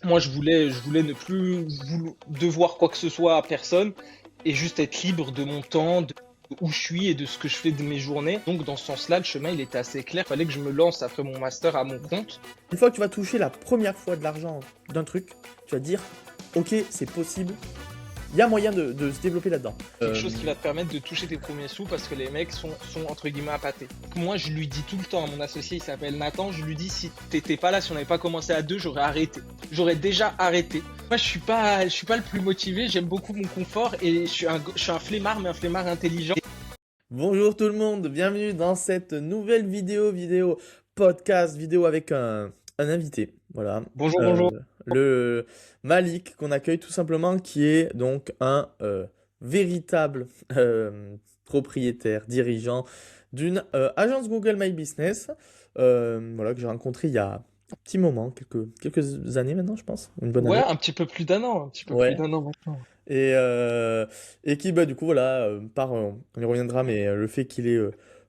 Moi, je voulais ne plus devoir quoi que ce soit à personne et juste être libre de mon temps, de où je suis et de ce que je fais de mes journées. Donc, dans ce sens-là, le chemin, il était assez clair. Il fallait que je me lance après mon master à mon compte. Une fois que tu vas toucher la première fois de l'argent d'un truc, tu vas te dire, ok, c'est possible, il y a moyen de se développer là-dedans. Quelque chose qui va te permettre de toucher tes premiers sous parce que les mecs sont entre guillemets appâtés. Moi, je lui dis tout le temps à mon associé, il s'appelle Nathan, je lui dis si t'étais pas là, si on n'avait pas commencé à deux, j'aurais arrêté. J'aurais déjà arrêté. Moi, je suis pas le plus motivé, j'aime beaucoup mon confort et je suis un flemmard, mais un flemmard intelligent. Bonjour tout le monde, bienvenue dans cette nouvelle vidéo podcast, vidéo avec un invité. Voilà. Bonjour, Euh, bonjour. le Malik qu'on accueille tout simplement, qui est donc un véritable propriétaire, dirigeant d'une agence Google My Business, voilà, que j'ai rencontré il y a un petit moment, quelques années maintenant, je pense, une bonne Ouais, année. un petit peu plus d'un an, un petit peu plus Ouais. d'un an maintenant. Et, euh, et qui, bah, du coup, voilà, on y reviendra, mais le fait qu'il ait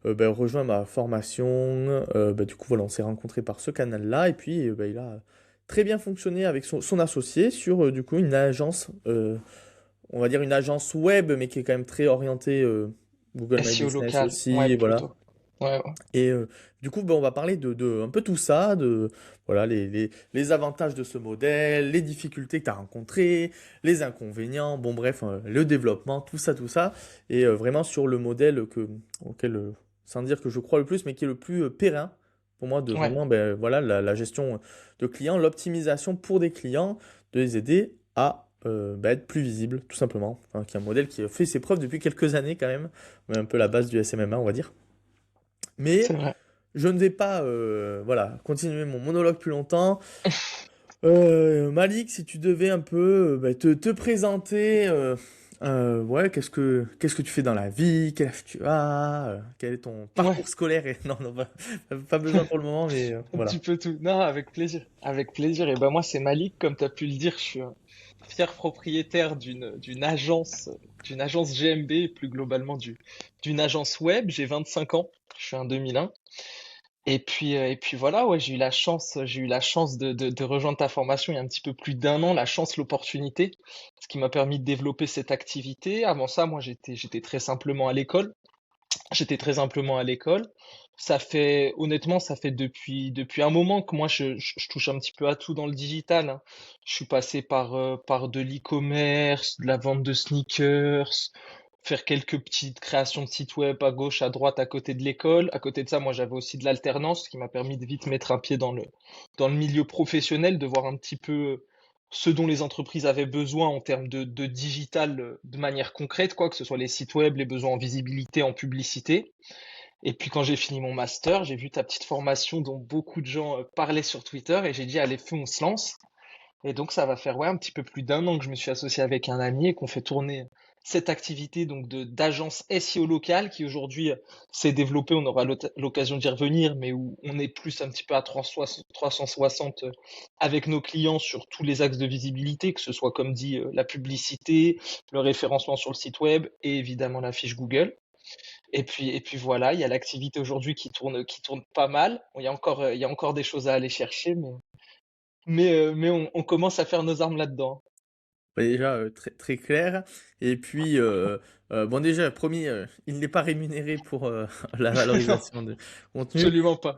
bah, rejoint ma formation, bah, du coup, voilà, on s'est rencontrés par ce canal-là, et puis bah, il a très bien fonctionné avec son associé sur, du coup, une agence, on va dire une agence web, mais qui est quand même très orientée Google My SEO Business local, ouais, aussi, et voilà. plutôt. Ouais, ouais. Et du coup, ben, on va parler de un peu tout ça, de voilà, les avantages de ce modèle, les difficultés que tu as rencontrées, les inconvénients, bon bref, le développement, tout ça, et vraiment sur le modèle auquel, sans dire que je crois le plus, mais qui est le plus périn pour moi, de Ouais. vraiment ben, voilà, la gestion de clients, l'optimisation pour des clients, de les aider à ben, être plus visibles, tout simplement. Enfin, qui est un modèle qui a fait ses preuves depuis quelques années quand même, mais un peu la base du SMMA, on va dire. C'est Mais vrai. je ne vais pas voilà, continuer mon monologue plus longtemps. Malik, si tu devais un peu bah, te présenter, ouais, qu'est-ce que tu fais dans la vie, quel âge tu as, quel est ton Ouais. parcours scolaire non, non, pas besoin pour le moment, mais Un voilà. petit peu tout. Non, avec plaisir. Avec plaisir. Et ben moi, c'est Malik, comme tu as pu le dire, je suis un fier propriétaire d'une agence GMB et plus globalement d'une agence web. J'ai 25 ans. Je suis un 2001. Et puis voilà, ouais, j'ai eu la chance de rejoindre ta formation il y a un petit peu plus d'un an, la chance, l'opportunité, ce qui m'a permis de développer cette activité. Avant ça, moi, j'étais très simplement à l'école. J'étais très simplement à l'école. Honnêtement, ça fait depuis un moment que moi, je touche un petit peu à tout dans le digital, hein. Je suis passé par de l'e-commerce, de la vente de sneakers, faire quelques petites créations de sites web à gauche, à droite, à côté de l'école. À côté de ça, moi, j'avais aussi de l'alternance, ce qui m'a permis de vite mettre un pied dans le milieu professionnel, de voir un petit peu ce dont les entreprises avaient besoin en termes de digital de manière concrète, quoi, que ce soit les sites web, les besoins en visibilité, en publicité. Et puis quand j'ai fini mon master, j'ai vu ta petite formation dont beaucoup de gens parlaient sur Twitter et j'ai dit, allez, feu, on se lance. Et donc ça va faire ouais, un petit peu plus d'un an que je me suis associé avec un ami et qu'on fait tourner cette activité donc d'agence SEO locale qui aujourd'hui s'est développée, on aura l'occasion d'y revenir, mais où on est plus un petit peu à 360 avec nos clients sur tous les axes de visibilité, que ce soit comme dit la publicité, le référencement sur le site web et évidemment la fiche Google. Et puis voilà, il y a l'activité aujourd'hui qui tourne pas mal. Bon, il y a encore des choses à aller chercher, mais on commence à faire nos armes là-dedans. Bah, déjà, très, très clair. Et puis, bon, déjà, promis, il n'est pas rémunéré pour la Non, valorisation de contenu. absolument pas.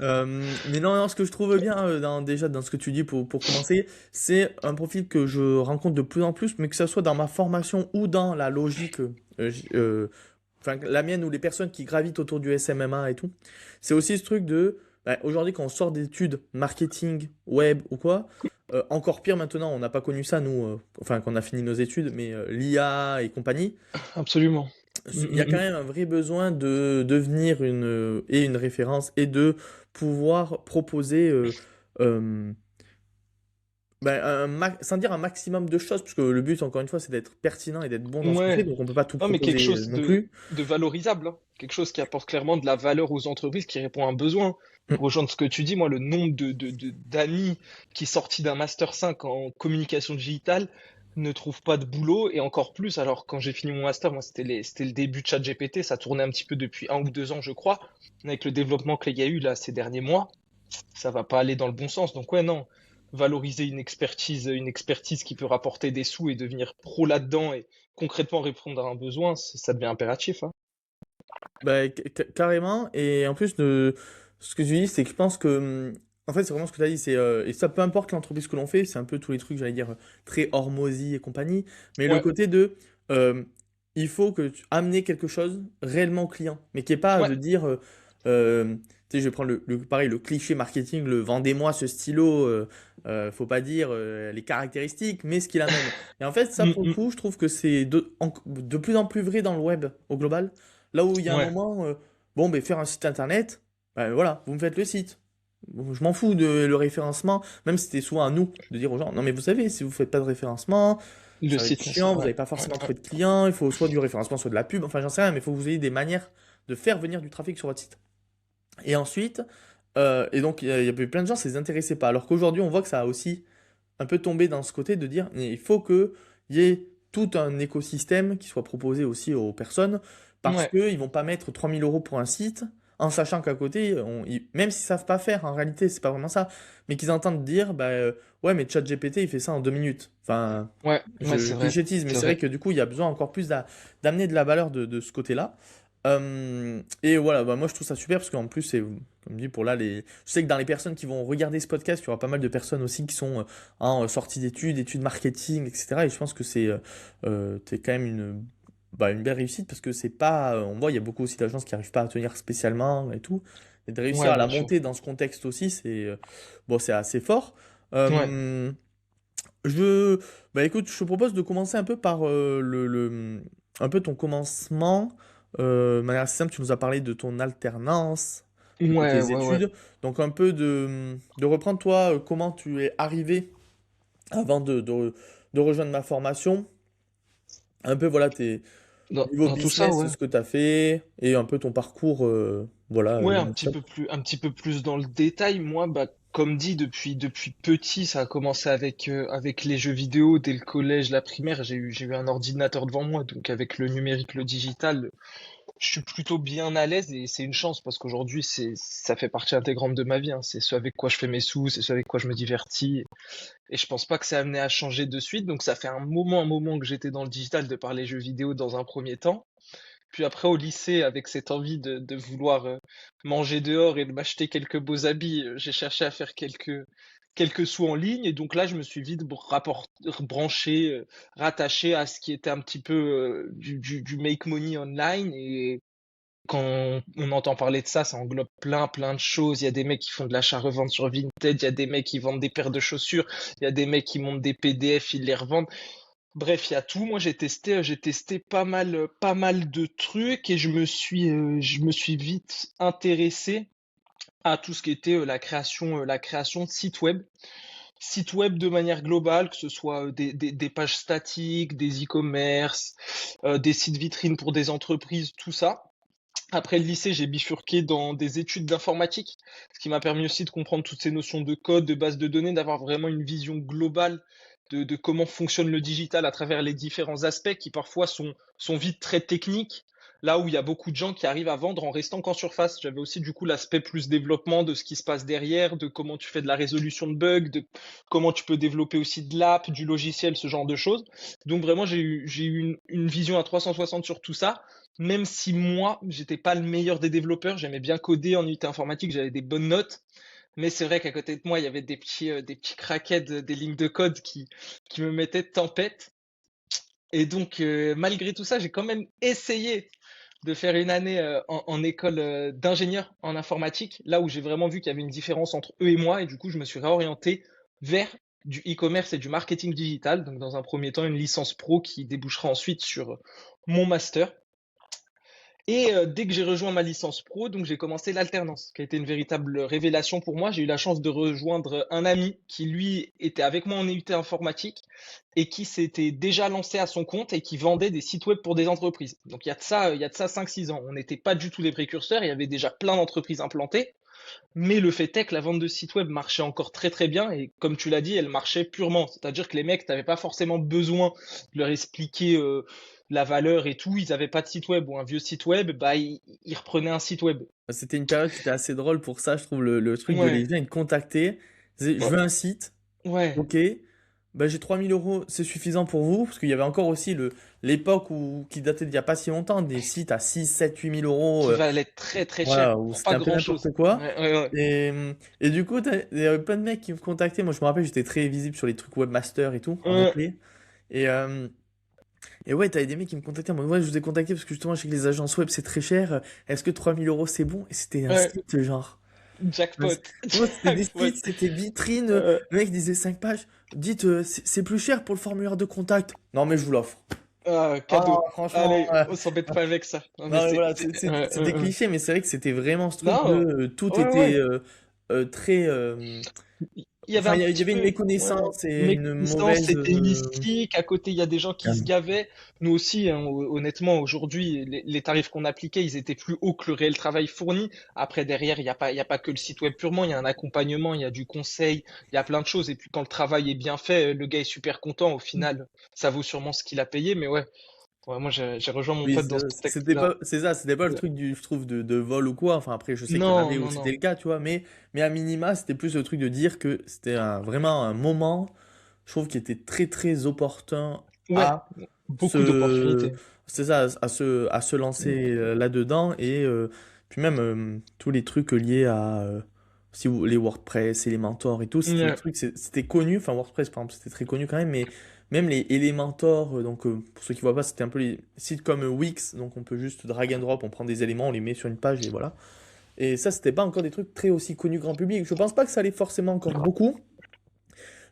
Mais non, non, ce que je trouve bien déjà dans ce que tu dis pour commencer, c'est un profil que je rencontre de plus en plus, mais que ce soit dans ma formation ou dans la logique, enfin, la mienne ou les personnes qui gravitent autour du SMMA et tout. C'est aussi ce truc de, bah, aujourd'hui, quand on sort d'études marketing, web ou quoi, encore pire maintenant, on n'a pas connu ça, nous, enfin, quand on a fini nos études, mais l'IA et compagnie, Absolument. Mm, il y a mm, quand mm. même un vrai besoin de devenir une référence et de pouvoir proposer, euh, ben, sans dire un maximum de choses, parce que le but, encore une fois, c'est d'être pertinent et d'être bon dans ce qu'on fait, Ouais. donc on peut pas tout Non, mais quelque proposer chose non de, plus. de valorisable, hein. Quelque chose qui apporte clairement de la valeur aux entreprises, qui répond à un besoin. Pour rejoindre ce que tu dis, moi, le nombre d'amis qui sortis d'un Master 5 en communication digitale ne trouvent pas de boulot, et encore plus, alors quand j'ai fini mon Master, moi, c'était le début de ChatGPT, ça tournait un petit peu depuis 1 ou 2 ans, je crois. Avec le développement qu'il y a eu là ces derniers mois, ça va pas aller dans le bon sens. Donc ouais, non. valoriser une expertise qui peut rapporter des sous et devenir pro là-dedans et concrètement répondre à un besoin, ça devient impératif, hein. Bah, carrément. Et en plus, ce que je dis, c'est que je pense que, en fait, c'est vraiment ce que tu as dit. Et ça, peu importe l'entreprise que l'on fait, c'est un peu tous les trucs, j'allais dire, très hormozy et compagnie. Mais le Ouais, côté de, euh, il faut que tu amener quelque chose réellement au client. Mais qui est pas ouais, de dire, tu sais, je vais prendre pareil, le cliché marketing, le vendez-moi ce stylo. Faut pas dire les caractéristiques, mais ce qu'il amène. Et en fait, ça, mm, pour le mm, coup, je trouve que c'est de plus en plus vrai dans le web au global. Là où il y a un ouais, moment, bon, ben, faire un site internet, ben, voilà, vous me faites le site. Bon, je m'en fous de le référencement, même si c'était souvent à nous de dire aux gens, non mais vous savez, si vous faites pas de référencement, le ça va être site, chiant, vous ouais, n'allez pas ouais, forcément ouais. trouver de clients, il faut soit du référencement, soit de la pub, enfin j'en sais rien, mais il faut que vous ayez des manières de faire venir du trafic sur votre site. Et ensuite, et donc il y a eu plein de gens, ça les intéressait pas, alors qu'aujourd'hui on voit que ça a aussi un peu tombé dans ce côté de dire il faut qu'il y ait tout un écosystème qui soit proposé aussi aux personnes parce Ouais, qu'ils ne vont pas mettre 3 000 € pour un site en sachant qu'à côté, même s'ils ne savent pas faire, en réalité, c'est pas vraiment ça, mais qu'ils entendent dire bah, ouais, mais ChatGPT il fait ça en 2 minutes. Enfin, ouais, ouais, je c'est vrai, clichétise, mais c'est c'est vrai vrai. que du coup, il y a besoin encore plus d'amener de la valeur de ce côté-là. Et voilà, bah moi je trouve ça super parce qu'en plus, c'est comme dit pour là, je sais que dans les personnes qui vont regarder ce podcast, il y aura pas mal de personnes aussi qui sont en sortie d'études, études marketing, etc. Et je pense que c'est quand même une belle réussite parce que c'est pas, on voit, il y a beaucoup aussi d'agences qui n'arrivent pas à tenir spécialement et tout. Et de réussir Ouais, à la bien sûr. monter dans ce contexte aussi, bon, c'est assez fort. Ouais. Euh, je, Bah écoute, je te propose de commencer un peu par un peu ton commencement. De manière assez simple, tu nous as parlé de ton alternance, de Ouais, tes ouais, ouais. études. Donc un peu de reprendre toi, comment tu es arrivé avant de rejoindre ma formation. Un peu voilà tes niveau Dans tout ça, business, ouais. ce que tu as fait et un peu ton parcours voilà Ouais, initial. un petit peu plus dans le détail. Moi, bah, comme dit, depuis petit, ça a commencé avec les jeux vidéo. Dès le collège, la primaire, j'ai eu un ordinateur devant moi. Donc, avec le numérique, le digital, je suis plutôt bien à l'aise et c'est une chance parce qu'aujourd'hui, ça fait partie intégrante de ma vie, hein. C'est ce avec quoi je fais mes sous, c'est ce avec quoi je me divertis. Et je pense pas que ça a amené à changer de suite. Donc, ça fait un moment que j'étais dans le digital de par les jeux vidéo dans un premier temps. Puis après, au lycée, avec cette envie de vouloir manger dehors et de m'acheter quelques beaux habits, j'ai cherché à faire quelques sous en ligne. Et donc là, je me suis vite branché, rattaché à ce qui était un petit peu du make money online. Et quand on entend parler de ça, ça englobe plein de choses. Il y a des mecs qui font de l'achat-revente sur Vinted, il y a des mecs qui vendent des paires de chaussures, il y a des mecs qui montent des PDF, ils les revendent. Bref, il y a tout. Moi, j'ai testé pas mal de trucs et je me suis vite intéressé à tout ce qui était la création de sites web. Sites web de manière globale, que ce soit des pages statiques, des e-commerce, des sites vitrines pour des entreprises, tout ça. Après le lycée, j'ai bifurqué dans des études d'informatique, ce qui m'a permis aussi de comprendre toutes ces notions de code, de base de données, d'avoir vraiment une vision globale de comment fonctionne le digital à travers les différents aspects qui parfois sont vite très techniques, là où il y a beaucoup de gens qui arrivent à vendre en restant qu'en surface. J'avais aussi du coup l'aspect plus développement de ce qui se passe derrière, de comment tu fais de la résolution de bugs, de comment tu peux développer aussi de l'app, du logiciel, ce genre de choses. Donc vraiment, j'ai eu une vision à 360 sur tout ça, même si moi, j'étais pas le meilleur des développeurs, j'aimais bien coder en unité informatique, j'avais des bonnes notes, mais c'est vrai qu'à côté de moi, il y avait des petits craquettes, des lignes de code qui me mettaient tempête. Et donc, malgré tout ça, j'ai quand même essayé de faire une année en école d'ingénieur en informatique, là où j'ai vraiment vu qu'il y avait une différence entre eux et moi, et du coup, je me suis réorienté vers du e-commerce et du marketing digital. Donc, dans un premier temps, une licence pro qui débouchera ensuite sur mon master. Et dès que j'ai rejoint ma licence pro, donc j'ai commencé l'alternance, qui a été une véritable révélation pour moi. J'ai eu la chance de rejoindre un ami qui, lui, était avec moi en EUT informatique et qui s'était déjà lancé à son compte et qui vendait des sites web pour des entreprises. Donc il y a de ça 5-6 ans. On n'était pas du tout les précurseurs, il y avait déjà plein d'entreprises implantées, mais le fait est que la vente de sites web marchait encore très bien et comme tu l'as dit, elle marchait purement. C'est-à-dire que les mecs, t'avais pas forcément besoin de leur expliquer la valeur et tout. Ils n'avaient pas de site web ou un vieux site web, bah ils reprenaient un site web. C'était une période qui était assez drôle pour ça, je trouve, le truc de les Ouais, gens, ils te contactaient, ils disaient, je ouais, veux un site. Ouais, Ok, ben j'ai 3 000 euros, c'est suffisant pour vous, parce qu'il y avait encore aussi l'époque qui datait d'il n'y a pas si longtemps, des sites à 6, 7, 8 000 euros, qui valait très très cher voilà, où pour c'était pas un peu n'importe grand-chose. quoi. Ouais, ouais, ouais. Et du coup, il y avait plein de mecs qui me contactaient. Moi, je me rappelle, j'étais très visible sur les trucs webmaster et tout. On Ouais, m'appelait. Et, euh, et ouais, t'avais des mecs qui me contactaient en mode, ouais, je vous ai contacté parce que justement, je sais que les agences web, c'est très cher. Est-ce que 3 000 euros, c'est bon? Et c'était un ouais. site, genre. Jackpot. Ouais, c'était des Jackpot. sites, c'était vitrine. Euh, Le mec disait 5 pages. Dites, c'est plus cher pour le formulaire de contact. Non, mais je vous l'offre. Ah non, cadeau. franchement. Allez, on s'embête pas avec ça. Non, mais Non, mais voilà, c'était ouais. cliché, mais c'est vrai que c'était vraiment ce truc de Non, tout ouais, était ouais. très. Il y avait Enfin, un il y petit avait une peu, ouais, méconnaissance et une méconnaissance, mauvaise. c'était mystique. À côté, il y a des gens qui se Euh, gavaient. Nous aussi, hein, honnêtement, aujourd'hui, les tarifs qu'on appliquait, ils étaient plus hauts que le réel travail fourni. Après, derrière, il y a pas que le site web purement. Il y a un accompagnement, il y a du conseil, il y a plein de choses. Et puis, quand le travail est bien fait, le gars est super content. Au final, ça vaut sûrement ce qu'il a payé. Mais ouais, ouais, moi, j'ai rejoint mon Oui, pote dans ce c'était contexte-là. pas, c'est ça, c'était pas le truc je trouve, de vol ou quoi. Enfin, après, je sais qu'il y en Non, avait où non, c'était non. le cas, tu vois, mais à minima, c'était plus le truc de dire que c'était vraiment un moment, je trouve, qui était très, très opportun Ouais, à beaucoup se, d'opportunités. c'est ça, à se Mm. lancer là-dedans et puis même tous les trucs liés à si les WordPress, Elementor et tout, c'était des Ouais. trucs, c'était connu. Enfin, WordPress, par exemple, c'était très connu quand même, mais même les Elementor, donc pour ceux qui voient pas, c'était un peu les sites comme Wix, donc on peut juste drag and drop, on prend des éléments, on les met sur une page et voilà. Et ça, c'était pas encore des trucs très aussi connus grand public. Je pense pas que ça allait forcément encore beaucoup,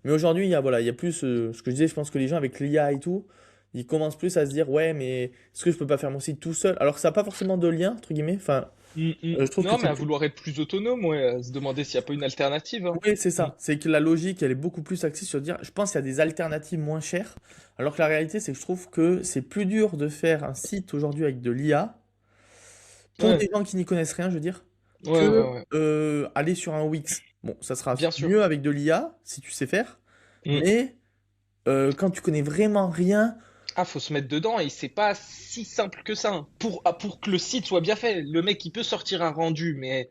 mais aujourd'hui, voilà, il y a plus ce que je disais, je pense que les gens avec l'IA et tout, ils commencent plus à se dire, ouais, mais est-ce que je peux pas faire mon site tout seul? Alors que ça n'a pas forcément de lien, entre guillemets. Enfin, je trouve que Non, mais c'est à plus. vouloir être plus autonome, ouais, à se demander s'il n'y a pas une alternative, hein. Oui, c'est Mm. ça. C'est que la logique, elle est beaucoup plus axée sur dire, je pense qu'il y a des alternatives moins chères. Alors que la réalité, c'est que je trouve que c'est plus dur de faire un site aujourd'hui avec de l'IA pour Ouais, des gens qui n'y connaissent rien, je veux dire, ouais, que ouais, ouais. aller sur un Wix. Bon, ça sera Bien sûr. mieux avec de l'IA si tu sais faire, Mm. mais quand tu connais vraiment rien, Ah, faut se mettre dedans et c'est pas si simple que ça, hein. Pour que le site soit bien fait, le mec il peut sortir un rendu, ouais,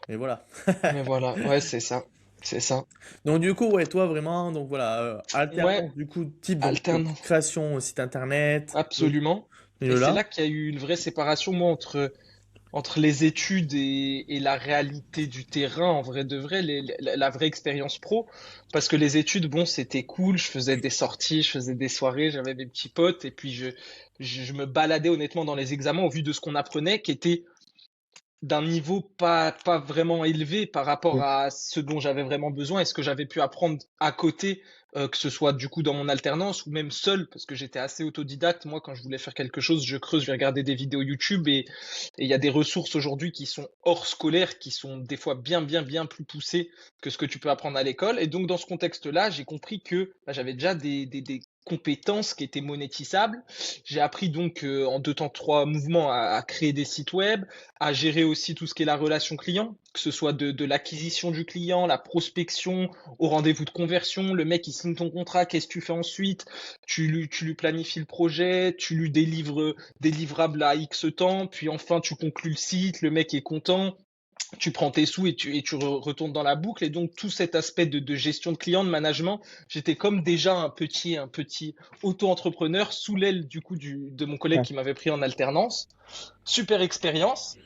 mais voilà. mais voilà, ouais, c'est ça, c'est ça. Donc du coup, ouais, toi vraiment, donc voilà, Ouais, alternance du coup type donc alterne, création site internet, absolument. Et c'est là. là qu'il y a eu une vraie séparation, moi, entre les études et la réalité du terrain, en vrai de vrai, la vraie expérience pro. Parce que les études, bon, c'était cool, je faisais des sorties, je faisais des soirées, j'avais des petits potes, et puis je me baladais honnêtement dans les examens au vu de ce qu'on apprenait, qui était d'un niveau pas vraiment élevé par rapport Oui. à ce dont j'avais vraiment besoin et ce que j'avais pu apprendre à côté, que ce soit du coup dans mon alternance ou même seul, parce que j'étais assez autodidacte. Moi, quand je voulais faire quelque chose, je creuse, je vais regarder des vidéos YouTube et il y a des ressources aujourd'hui qui sont hors scolaire, qui sont des fois bien plus poussées que ce que tu peux apprendre à l'école. Et donc, dans ce contexte-là, j'ai compris que bah, j'avais déjà des compétences qui étaient monétisables. J'ai appris donc en 2 temps 3 mouvements à créer des sites web, à gérer aussi tout ce qui est la relation client, que ce soit de l'acquisition du client, la prospection, au rendez-vous de conversion, le mec il signe ton contrat, qu'est-ce que tu fais ensuite? Tu lui planifies le projet, tu lui délivres des livrables à X temps, puis enfin tu conclus le site, le mec est content, tu prends tes sous et tu retournes dans la boucle. Et donc, tout cet aspect de gestion de client, de management, j'étais comme déjà un petit auto-entrepreneur sous l'aile du coup de mon collègue Ouais. qui m'avait pris en alternance. Super expérience.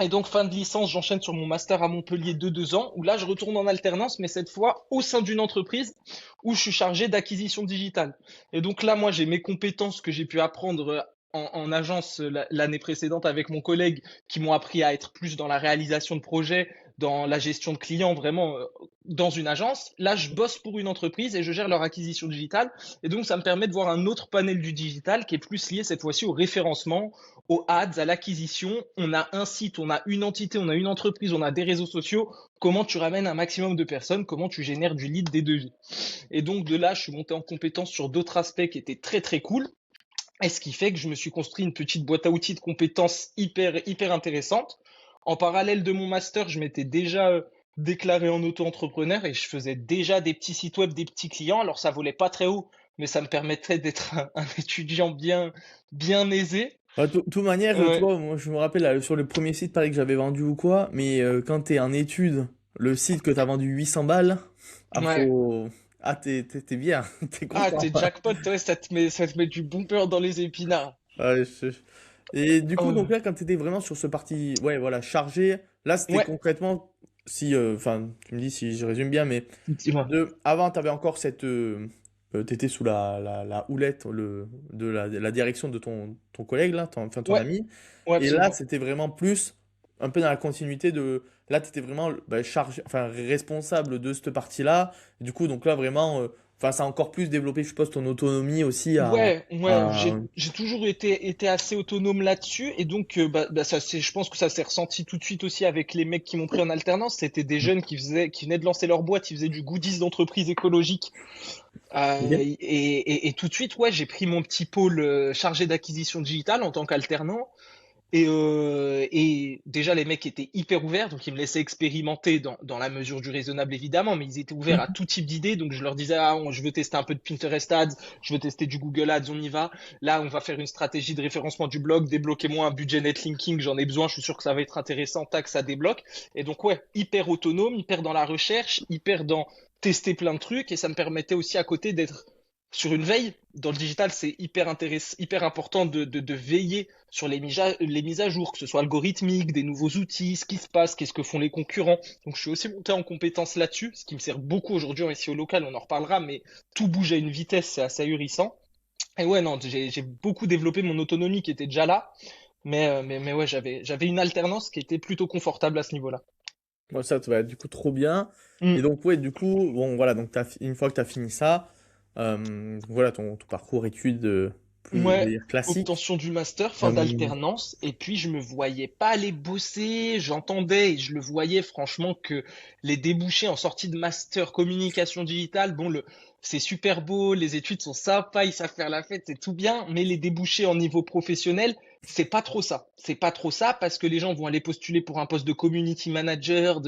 Et donc, fin de licence, j'enchaîne sur mon master à Montpellier de 2 ans, où là, je retourne en alternance, mais cette fois au sein d'une entreprise où je suis chargé d'acquisition digitale. Et donc là, moi, j'ai mes compétences que j'ai pu apprendre en agence l'année précédente avec mon collègue, qui m'ont appris à être plus dans la réalisation de projets, dans la gestion de clients, vraiment dans une agence. Là, je bosse pour une entreprise et je gère leur acquisition digitale. Et donc, ça me permet de voir un autre panel du digital qui est plus lié cette fois-ci au référencement, aux ads, à l'acquisition. On a un site, on a une entité, on a une entreprise, on a des réseaux sociaux. Comment tu ramènes un maximum de personnes? Comment tu génères du lead, des devis? Et donc de là, je suis monté en compétence sur d'autres aspects qui étaient très cool. Et ce qui fait que je me suis construit une petite boîte à outils de compétences hyper intéressante. En parallèle de mon master, je m'étais déjà déclaré en auto-entrepreneur et je faisais déjà des petits sites web, des petits clients. Alors ça volait pas très haut, mais ça me permettrait d'être un étudiant bien aisé. Bah, de toute manière, tu Ouais, vois, moi je me rappelle sur le premier site pareil que j'avais vendu ou quoi, mais quand t'es en études, le site que t'as vendu 800 balles, Ah, Ouais. faut... Ah, t'es bien, t'es Ah, content. t'es jackpot, ouais, ça te met du bon beurre dans les épinards. Ouais, Et du coup, donc Euh, là, quand tu étais vraiment sur ce parti, ouais, voilà, chargé, là, c'était ouais, concrètement, si, enfin, tu me dis si je résume bien, mais dis-moi. avant, tu avais encore tu étais sous la houlette de la direction de ton collègue, là, enfin, ton Ouais, ami, ouais, et là, absolument. c'était vraiment plus, un peu dans la continuité là, tu étais vraiment bah, chargé, enfin, responsable de cette partie-là, du coup, donc là, vraiment, enfin, ça a encore plus développé, je suppose, ton autonomie aussi Ouais, ouais, à... j'ai toujours été assez autonome là-dessus et donc je pense que ça s'est ressenti tout de suite aussi avec les mecs qui m'ont pris en alternance. C'était des jeunes qui venaient de lancer leur boîte, ils faisaient du goodies d'entreprise écologique. Ok. Et tout de suite, ouais, j'ai pris mon petit pôle chargé d'acquisition digitale en tant qu'alternant. Et déjà, les mecs étaient hyper ouverts, donc ils me laissaient expérimenter dans la mesure du raisonnable, évidemment, mais ils étaient ouverts à tout type d'idées. Donc je leur disais, ah, je veux tester un peu de Pinterest Ads, je veux tester du Google Ads, on y va. Là, on va faire une stratégie de référencement du blog, débloquez-moi un budget netlinking, j'en ai besoin, je suis sûr que ça va être intéressant, tac, ça débloque. Et donc, ouais, hyper autonome, hyper dans la recherche, hyper dans tester plein de trucs, et ça me permettait aussi à côté d'être sur une veille. Dans le digital, c'est hyper intéressant, hyper important de veiller sur les mises à jour, que ce soit algorithmique, des nouveaux outils, ce qui se passe, qu'est-ce que font les concurrents. Donc je suis aussi monté en compétence là-dessus, ce qui me sert beaucoup aujourd'hui ici au local, on en reparlera, mais tout bouge à une vitesse, c'est assez ahurissant. Et ouais, non, j'ai beaucoup développé mon autonomie qui était déjà là, mais ouais, j'avais une alternance qui était plutôt confortable à ce niveau-là. Bon, ça, va du coup trop bien. Mm. Et donc, ouais, du coup, bon, voilà, donc une fois que tu as fini ça, donc voilà, ton parcours études plus, on va Ouais, dire, classique. obtention du master, fin Euh, d'alternance, et puis je me voyais pas aller bosser, j'entendais et je le voyais franchement que les débouchés en sortie de master communication digitale, bon, c'est super beau, les études sont sympas, ils savent faire la fête, c'est tout bien, mais les débouchés en niveau professionnel, c'est pas trop ça. C'est pas trop ça parce que les gens vont aller postuler pour un poste de community manager,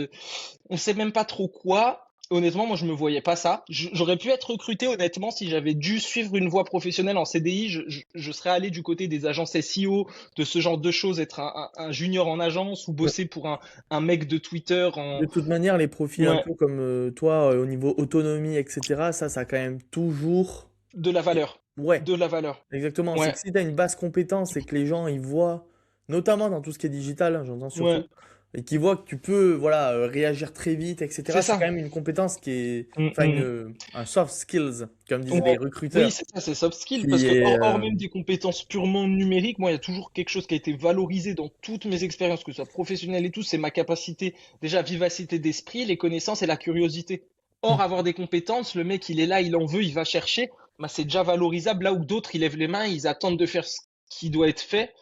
on sait même pas trop quoi. Honnêtement, moi, je me voyais pas ça. J'aurais pu être recruté, honnêtement, si j'avais dû suivre une voie professionnelle en CDI. Je serais allé du côté des agences SEO, de ce genre de choses, être un junior en agence ou ouais. bosser pour un mec de Twitter De en. toute manière, les profils un Ouais, peu comme toi, au niveau autonomie, etc., ça a quand même toujours. de la valeur. Ouais, De la valeur. exactement. C'est Ouais, que si tu as une basse compétence et que les gens, ils voient, notamment dans tout ce qui est digital, hein, j'entends ouais, surtout, et qu'ils voient que tu peux, voilà, réagir très vite, c'est etc., c'est ça. quand même une compétence qui est, Mm, enfin, mm. un soft skills, comme disent les Ouais. Oui, recruteurs, c'est ça, c'est soft skill, parce qui que est, hors même des compétences purement numériques, moi, il y a toujours quelque chose qui a été valorisé dans toutes mes expériences, que ce soit professionnelles et tout, c'est ma capacité, déjà, vivacité d'esprit, les connaissances et la curiosité. Or, avoir des compétences, le mec, il est là, il en veut, il va chercher, bah, c'est déjà valorisable, là où d'autres, ils lèvent les mains, ils attendent de faire ce qui doit être fait,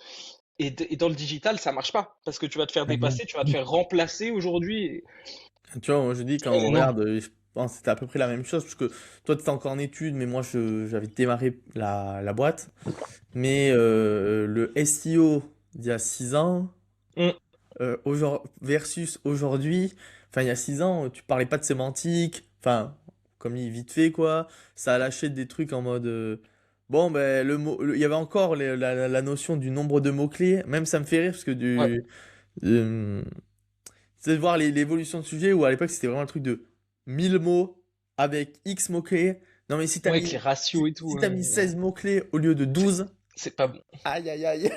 et dans le digital, ça marche pas, parce que tu vas te faire Mhm. dépasser, tu vas te faire remplacer aujourd'hui, Tu vois, moi je dis quand on non. regarde, je pense que c'était à peu près la même chose, parce que toi tu étais encore en études, mais moi j'avais démarré la boîte. Mais le SEO d'il y a 6 ans Mm. versus aujourd'hui, enfin il y a 6 ans, tu parlais pas de sémantique, enfin comme dit vite fait quoi, ça a lâché des trucs en mode bon ben il y avait encore la notion du nombre de mots-clés, même ça me fait rire parce que Ouais. euh, c'est de voir l'évolution de sujet où à l'époque c'était vraiment le truc de 1000 mots avec X mots-clés. Non mais Ouais, avec les ratios et si tout, t'as mis 16 mots-clés au lieu de c'est 12, c'est pas bon. aïe aïe aïe,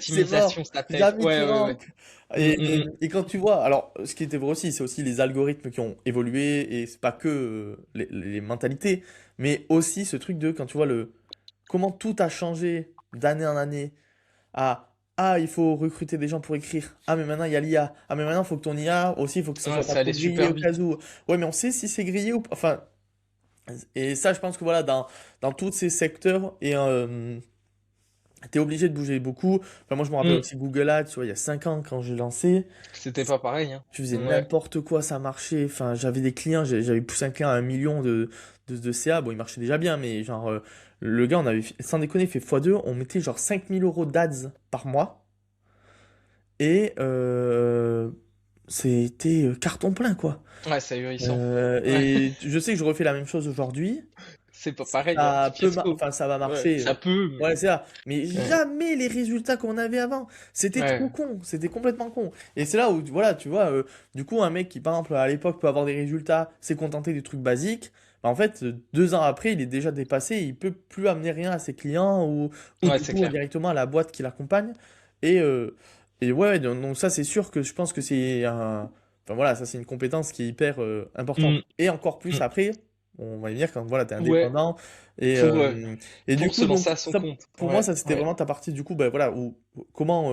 c'est mort, Suroptimisation, ça tèche. jamais tu Ouais, ouais, ouais. rentres. Mm, mm, mm. Et quand tu vois, alors ce qui était vrai aussi, c'est aussi les algorithmes qui ont évolué et c'est pas que les mentalités, mais aussi ce truc de quand tu vois comment tout a changé d'année en année à ah, il faut recruter des gens pour écrire. Ah, mais maintenant il y a l'IA. Ah, mais maintenant il faut que ton IA aussi, il faut que ça Ouais, soit pas ça trop allait grillé super au cas vite. où. Ouais, mais on sait si c'est grillé ou pas. Enfin, et ça, je pense que voilà, dans tous ces secteurs, et t'es obligé de bouger beaucoup. Enfin, moi, je me rappelle Mm. aussi Google Ads, tu vois, il y a 5 ans, quand j'ai lancé, C'était pas pareil, hein. tu faisais Ouais. n'importe quoi, ça marchait. Enfin, j'avais des clients, j'avais poussé un client à 1 million de CA. Bon, il marchait déjà bien, mais genre, le gars, sans déconner, fait x2, on mettait genre 5 000 € d'ads par mois. Et c'était carton plein, quoi. Ouais, c'est ahurissant. Ouais. Et je sais que je refais la même chose aujourd'hui. c'est pas pareil, hein, ça peut, fiasco. enfin, ça va Ouais, marcher. ça peut, Ouais, mais c'est ça. Mais ouais, jamais les résultats qu'on avait avant. C'était trop ouais, con. C'était complètement con. Et c'est là où, voilà, tu vois, du coup, un mec qui, par exemple, à l'époque, peut avoir des résultats, s'est contenté des trucs basiques. Bah, en fait, 2 ans après, il est déjà dépassé. Il peut plus amener rien à ses clients ou ouais, du c'est coup, clair. directement à la boîte qui l'accompagne. Et, euh, et ouais, donc ça, c'est sûr que je pense que c'est un. Enfin voilà, ça, c'est une compétence qui est hyper importante. Mm, Et encore plus mm. après, on va y venir quand voilà, tu es Ouais, indépendant. Et, pour, du pour coup, se donc, lancer à son ça, compte. pour moi, Ouais, ça, c'était ouais, vraiment ta partie, du coup, ben voilà, comment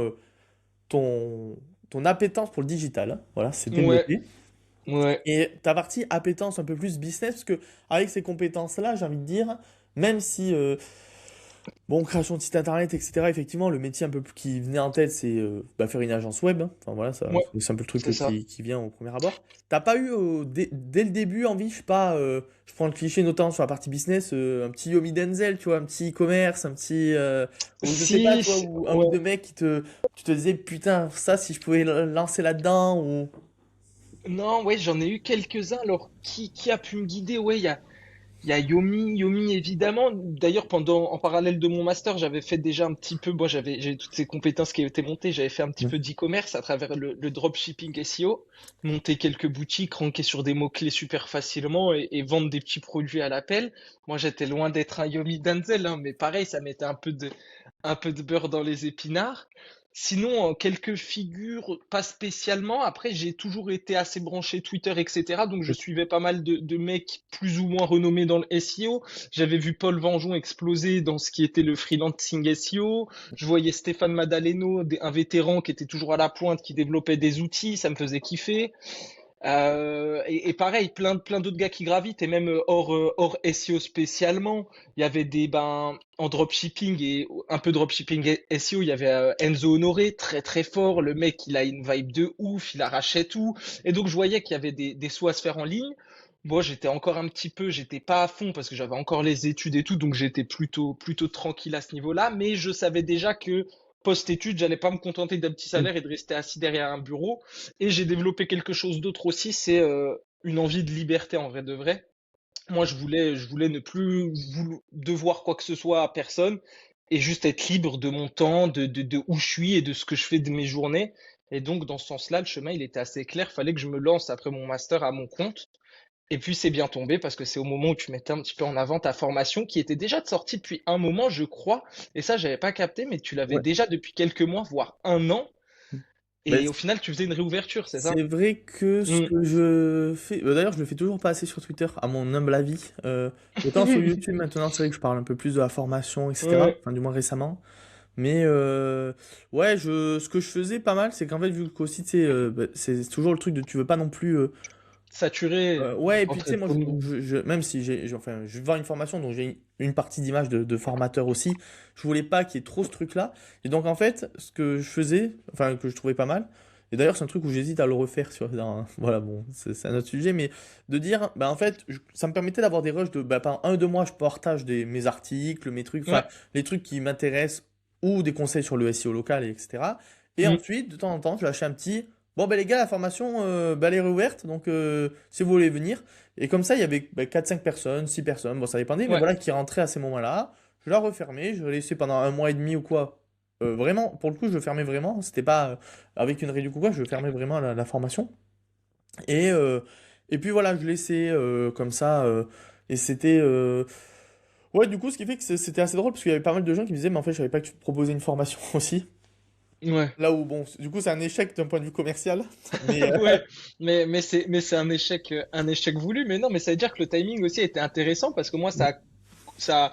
ton, ton appétence pour le digital, hein, voilà, s'est ouais, développée. ouais. Et ta partie appétence un peu plus business, parce que avec ces compétences-là, j'ai envie de dire, même si bon, création de site internet, etc. Effectivement, le métier un peu plus qui venait en tête, c'est bah, faire une agence web, hein. Enfin voilà, ça, Ouais, c'est un peu le truc c'est ça. qui vient au premier abord. T'as pas eu dès le début envie, je sais pas, je prends le cliché notamment sur la partie business, un petit Yomi Denzel, tu vois, un petit e-commerce, un petit, ou je sais pas, tu vois, ou un ou Ouais. deux mecs tu te disais, putain, ça, si je pouvais le lancer là-dedans, ou. Non, ouais, j'en ai eu quelques-uns. Alors, qui a pu me guider? Ouais, il y a Yomi évidemment. D'ailleurs, en parallèle de mon master, j'avais fait déjà un petit peu, moi j'avais toutes ces compétences qui étaient montées, j'avais fait un petit Mm. peu d'e-commerce à travers le dropshipping SEO, monter quelques boutiques, ranker sur des mots-clés super facilement et vendre des petits produits à l'appel. Moi, j'étais loin d'être un Yomi Denzel, hein, mais pareil, ça mettait un peu de beurre dans les épinards. Sinon, en quelques figures, pas spécialement. Après, j'ai toujours été assez branché Twitter, etc. Donc, je suivais pas mal de mecs plus ou moins renommés dans le SEO. J'avais vu Paul Venjon exploser dans ce qui était le freelancing SEO. Je voyais Stéphane Madaleno, un vétéran qui était toujours à la pointe, qui développait des outils. Ça me faisait kiffer. Et pareil, plein d'autres gars qui gravitent, et même hors SEO spécialement. Il y avait en dropshipping et un peu dropshipping SEO, il y avait Enzo Honoré, très très fort. Le mec, il a une vibe de ouf, il arrachait tout. Et donc, je voyais qu'il y avait des sauts à se faire en ligne. Moi, j'étais encore un petit peu, j'étais pas à fond parce que j'avais encore les études et tout, donc j'étais plutôt tranquille à ce niveau-là. Mais je savais déjà que post-études, j'allais pas me contenter d'un petit Mm. salaire et de rester assis derrière un bureau. Et j'ai développé quelque chose d'autre aussi, c'est une envie de liberté en vrai de vrai. Moi, je voulais ne plus devoir quoi que ce soit à personne et juste être libre de mon temps, de où je suis et de ce que je fais de mes journées. Et donc, dans ce sens-là, le chemin, il était assez clair. Fallait que je me lance après mon master à mon compte. Et puis, c'est bien tombé parce que c'est au moment où tu mettais un petit peu en avant ta formation qui était déjà de sortie depuis un moment, je crois. Et ça, j'avais pas capté, mais tu l'avais Ouais. déjà depuis quelques mois, voire un an. Ben, Et au final, tu faisais une réouverture, c'est ça? c'est vrai que ce Mm. que je fais, d'ailleurs je le fais toujours pas assez sur Twitter, à mon humble avis. Autant sur YouTube maintenant, c'est vrai que je parle un peu plus de la formation, etc. Ouais, Enfin du moins récemment. Mais ouais, ce que je faisais pas mal, c'est qu'en fait vu qu'aussi bah, c'est toujours le truc de tu veux pas non plus saturé, ouais, et puis tu entrer sais, moi, trop de monde. même si enfin, je vends une formation, donc j'ai une partie d'image de formateur aussi, je voulais pas qu'il y ait trop ce truc-là. Et donc, en fait, ce que je faisais, enfin, que je trouvais pas mal, et d'ailleurs, c'est un truc où j'hésite à le refaire sur, voilà, bon, c'est un autre sujet, mais de dire, bah, en fait, ça me permettait d'avoir des rushs de, bah, pendant 1 ou 2 mois, je partage mes articles, mes trucs, enfin, Ouais. les trucs qui m'intéressent, ou des conseils sur le SEO local, etc. Et Mm. ensuite, de temps en temps, je lâchais un petit. Bon, ben les gars, la formation, bah, elle est réouverte, donc si vous voulez venir. Et comme ça, il y avait 4-5 personnes, 6 personnes, bon, ça dépendait, mais Ouais. voilà, qui rentraient à ces moments-là. Je la refermais, je la laissais pendant 1 mois et demi ou quoi. Vraiment, pour le coup, je le fermais vraiment. C'était pas avec une réduction ou quoi, je fermais vraiment la formation. Et, euh, et puis voilà, je laissais comme ça. Et c'était. Ouais, du coup, ce qui fait que c'était assez drôle, parce qu'il y avait pas mal de gens qui me disaient, mais en fait, je savais pas que tu te proposais une formation aussi. Ouais. Là où, bon, du coup, c'est un échec d'un point de vue commercial. Mais, Ouais. Mais c'est un échec voulu. Mais non, mais ça veut dire que le timing aussi était intéressant parce que moi, ça, ça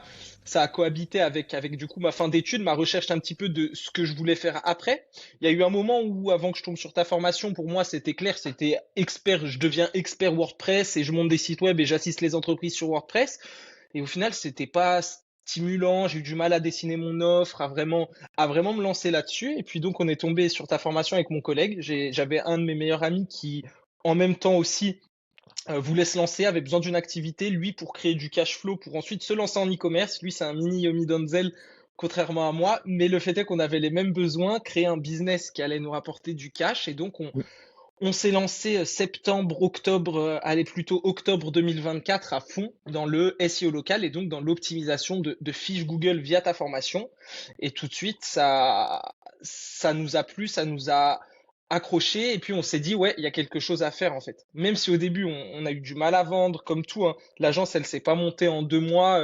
a cohabité avec du coup ma fin d'études, ma recherche un petit peu de ce que je voulais faire après. Il y a eu un moment où, avant que je tombe sur ta formation, pour moi, c'était clair, c'était expert, je deviens expert WordPress et je monte des sites web et j'assiste les entreprises sur WordPress. Et au final, c'était pas stimulant. J'ai eu du mal à dessiner mon offre, à vraiment me lancer là-dessus. Et puis donc, on est tombé sur ta formation avec mon collègue. J'avais un de mes meilleurs amis qui, en même temps aussi, voulait se lancer, avait besoin d'une activité, lui, pour créer du cash flow, pour ensuite se lancer en e-commerce. Lui, c'est un mini Yomi Donzel, contrairement à moi. Mais le fait est qu'on avait les mêmes besoins, créer un business qui allait nous rapporter du cash. Et donc, On s'est lancé septembre, octobre, allez plutôt octobre 2024 à fond dans le SEO local et donc dans l'optimisation de fiches Google via ta formation. Et tout de suite, ça nous a plu, ça nous a accroché et puis on s'est dit ouais, il y a quelque chose à faire en fait. Même si au début on a eu du mal à vendre, comme tout, hein, l'agence elle s'est pas montée en 2 mois.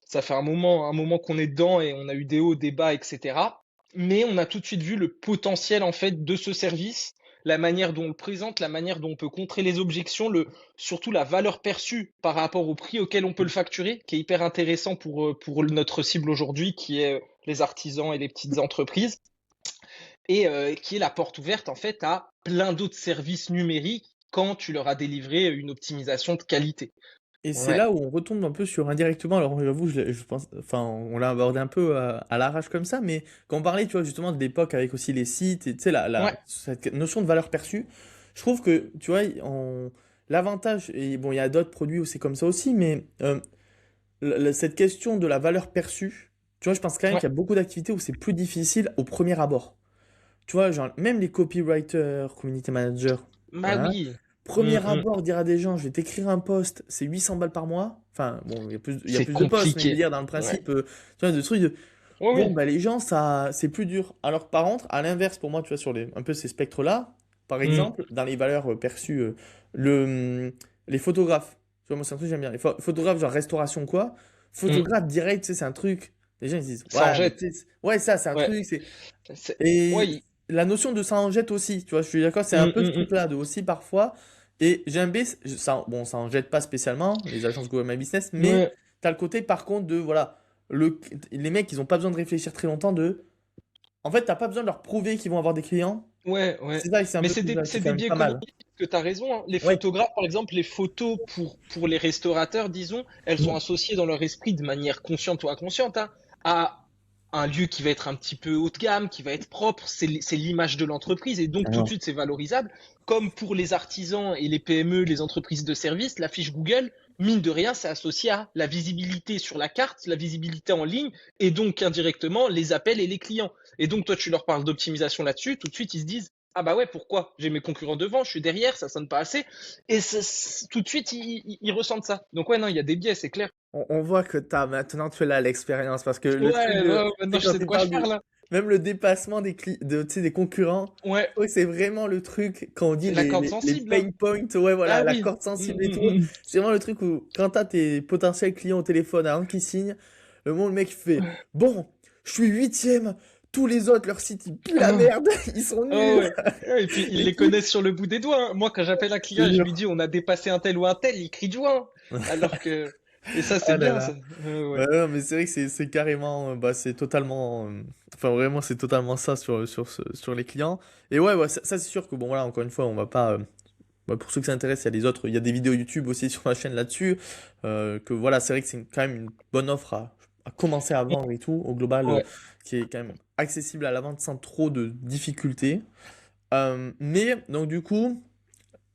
Ça fait un moment qu'on est dedans et on a eu des hauts, des bas, etc. Mais on a tout de suite vu le potentiel en fait de ce service, la manière dont on le présente, la manière dont on peut contrer les objections, surtout la valeur perçue par rapport au prix auquel on peut le facturer, qui est hyper intéressant pour notre cible aujourd'hui, qui est les artisans et les petites entreprises, et qui est la porte ouverte en fait à plein d'autres services numériques quand tu leur as délivré une optimisation de qualité. Et c'est Ouais, là où on retombe un peu sur indirectement, alors j'avoue, je pense, enfin, on l'a abordé un peu à l'arrache comme ça, mais quand on parlait, tu vois, justement de l'époque avec aussi les sites, et tu sais, ouais, cette notion de valeur perçue, je trouve que, tu vois, l'avantage, et bon, il y a d'autres produits où c'est comme ça aussi, mais cette question de la valeur perçue, tu vois, je pense quand même ouais, qu'il y a beaucoup d'activités où c'est plus difficile au premier abord. Tu vois, genre, même les copywriters, community managers, bah voilà. oui. Premier Mm, mm. abord, dire à des gens, je vais t'écrire un post, c'est 800 balles par mois. Enfin, bon, il y a C'est plus de posts, mais je veux compliqué. dire, dans le Ouais. principe, tu vois, de trucs de... Oui, Bon, oui. bah, les gens, ça, c'est plus dur. Alors que par contre, à l'inverse, pour moi, tu vois, sur un peu ces spectres-là, par Mm, exemple, dans les valeurs perçues, les photographes. Tu vois, moi, c'est un truc que j'aime bien. Les photographes, genre restauration, quoi. mm. Photographe direct, tu sais, c'est un truc. Les gens, ils se disent, Ça en ouais, mais tu jette. sais, ouais, ça, c'est un Ouais. truc, c'est. Ouais. Et la notion de ça en jette aussi, tu vois, je suis d'accord, c'est un peu ce Mm. truc-là de aussi parfois. Et j'aime bien, ça, bon, ça en jette pas spécialement, les agences Google My Business, mais Ouais. t'as le côté par contre de, voilà, les mecs, ils ont pas besoin de réfléchir très longtemps de. En fait, t'as pas besoin de leur prouver qu'ils vont avoir des clients. Ouais, ouais. C'est ça, c'est un Mais peu plus, c'est c'est quand des même biais pas mal. cognitifs, parce que tu as raison, hein. Les Ouais. photographes, par exemple, les photos pour les restaurateurs, disons, elles sont Mm. associées dans leur esprit de manière consciente ou inconsciente, hein, à un lieu qui va être un petit peu haut de gamme, qui va être propre, c'est l'image de l'entreprise, et donc tout de Alors, suite c'est valorisable. Comme pour les artisans et les PME, les entreprises de services, la fiche Google, mine de rien, c'est associé à la visibilité sur la carte, la visibilité en ligne, et donc indirectement les appels et les clients. Et donc, toi, tu leur parles d'optimisation là-dessus, tout de suite, ils se disent, ah bah ouais, pourquoi? J'ai mes concurrents devant, je suis derrière, ça sonne pas assez. Et tout de suite, ils ressentent ça. Donc ouais, non, il y a des biais, c'est clair. on voit que maintenant tu l'as l'expérience parce que le truc Ouais, de, ouais, tu maintenant sais, je quand sais de tu quoi je parles du, parle, là. même le dépassement tu sais, des concurrents, Ouais, je trouve que c'est vraiment le truc quand on dit c'est la corde les sensible, là. pain points, ouais, Ah voilà, la oui. corde sensible et tout. Mm. C'est vraiment le truc où quand t'as tes potentiels clients au téléphone avant qu'ils signent, le moment où le mec fait, bon, je suis huitième, tous les autres, leur site il pue la Ah, merde, ils sont ah nuls ouais. Ouais, et puis, ils et les tout. connaissent sur le bout des doigts, hein. Moi, quand j'appelle un Je te client et je lui jure. dis, on a dépassé un tel ou un tel, il crie de joie, hein. Alors que... Et ça, c'est Ah là bien, ça. là. Ouais. Ouais, non, mais c'est vrai que c'est carrément, bah, c'est totalement, enfin vraiment, c'est totalement ça sur les clients. Et ouais, ouais, ça, c'est sûr que bon, voilà, encore une fois, on va pas, bah, pour ceux que ça intéresse, il y a des autres, il y a des vidéos YouTube aussi sur ma chaîne là-dessus. Que voilà, c'est vrai que c'est quand même une bonne offre à commencer à vendre et tout, au global, Ouais. qui est quand même accessible à la vente sans trop de difficultés. Mais donc, du coup,